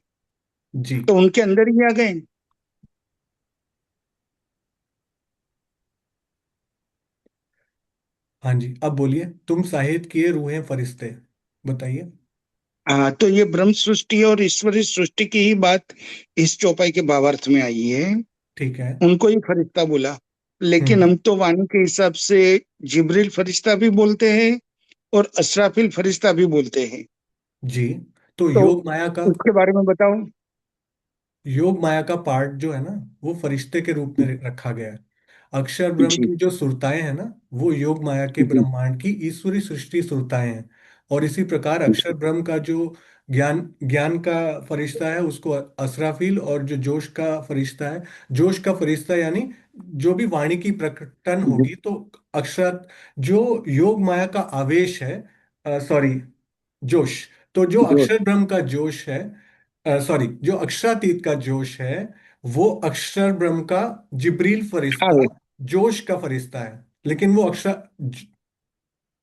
जी। तो उनके अंदर ही आ गए। हाँ जी, अब बोलिए, तुम साहिद किए रूहें फरिश्ते, बताइए। हाँ, तो ये ब्रह्म सृष्टि और ईश्वरी सृष्टि की ही बात इस चौपाई के भावार्थ में आई है। ठीक है। उनको ही फरिश्ता बोला, लेकिन हम तो वाणी के हिसाब से जिब्रिल फरिश्ता भी बोलते हैं और असराफिल फरिश्ता भी बोलते हैं। जी, तो तो योग माया का, उसके बारे में बताओ। योग माया का पार्ट जो है ना, वो फरिश्ते के रूप में रखा गया है। अक्षर ब्रह्म जी की जो सुरताएं हैं ना, वो योग माया के जी ब्रह्मांड की ईश्वरी सृष्टि सुरताएं हैं। और इसी प्रकार अक्षर ब्रह्म का जो ज्ञान ज्ञान का फरिश्ता है उसको असराफील, और जो जोश का फरिश्ता है, जोश का फरिश्ता यानी जो भी वाणी की प्रकटन जी होगी तो अक्षर, जो योग माया का आवेश है, सॉरी, जोश, तो जो जो अक्षर ब्रह्म का जोश है, सॉरी, जो अक्षरातीत का जोश है, वो अक्षर ब्रह्म का जिब्रील हाँ फरिश्ता जोश का फरिश्ता है। लेकिन वो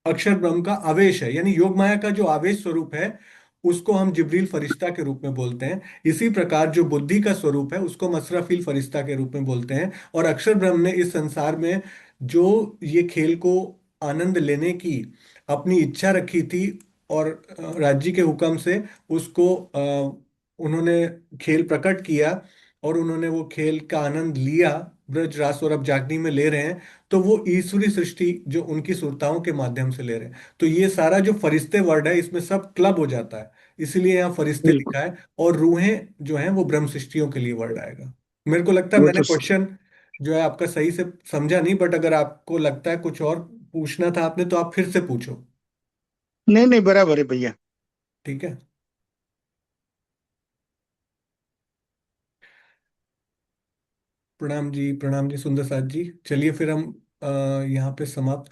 अक्षर ब्रह्म का आवेश है, यानी योग माया का जो आवेश स्वरूप है उसको हम जिब्रील फरिश्ता के रूप में बोलते हैं। इसी प्रकार जो बुद्धि का स्वरूप है उसको हम असराफील फरिश्ता के रूप में बोलते हैं। और अक्षर ब्रह्म ने इस संसार में जो ये खेल को आनंद लेने की अपनी इच्छा रखी थी, और राज्य के हुक्म से उसको उन्होंने खेल प्रकट किया, और उन्होंने वो खेल का आनंद लिया, ब्रज रास और अब जागनी में ले रहे हैं। तो वो ईश्वरी सृष्टि जो उनकी सुरताओं के माध्यम से ले रहे हैं, तो ये सारा जो फरिश्ते वर्ड है इसमें सब क्लब हो जाता है, इसीलिए यहाँ फरिश्ते बिल्कुल। लिखा है। और रूहें जो हैं वो ब्रह्म सृष्टियों के लिए वर्ड आएगा। मेरे को लगता है वो मैंने तो क्वेश्चन जो है आपका सही से समझा नहीं, बट अगर आपको लगता है कुछ और पूछना था आपने तो आप फिर से पूछो। नहीं नहीं, बराबर है भैया। ठीक है। प्रणाम जी, प्रणाम जी सुंदर साथ जी। चलिए फिर हम यहाँ पे समाप्त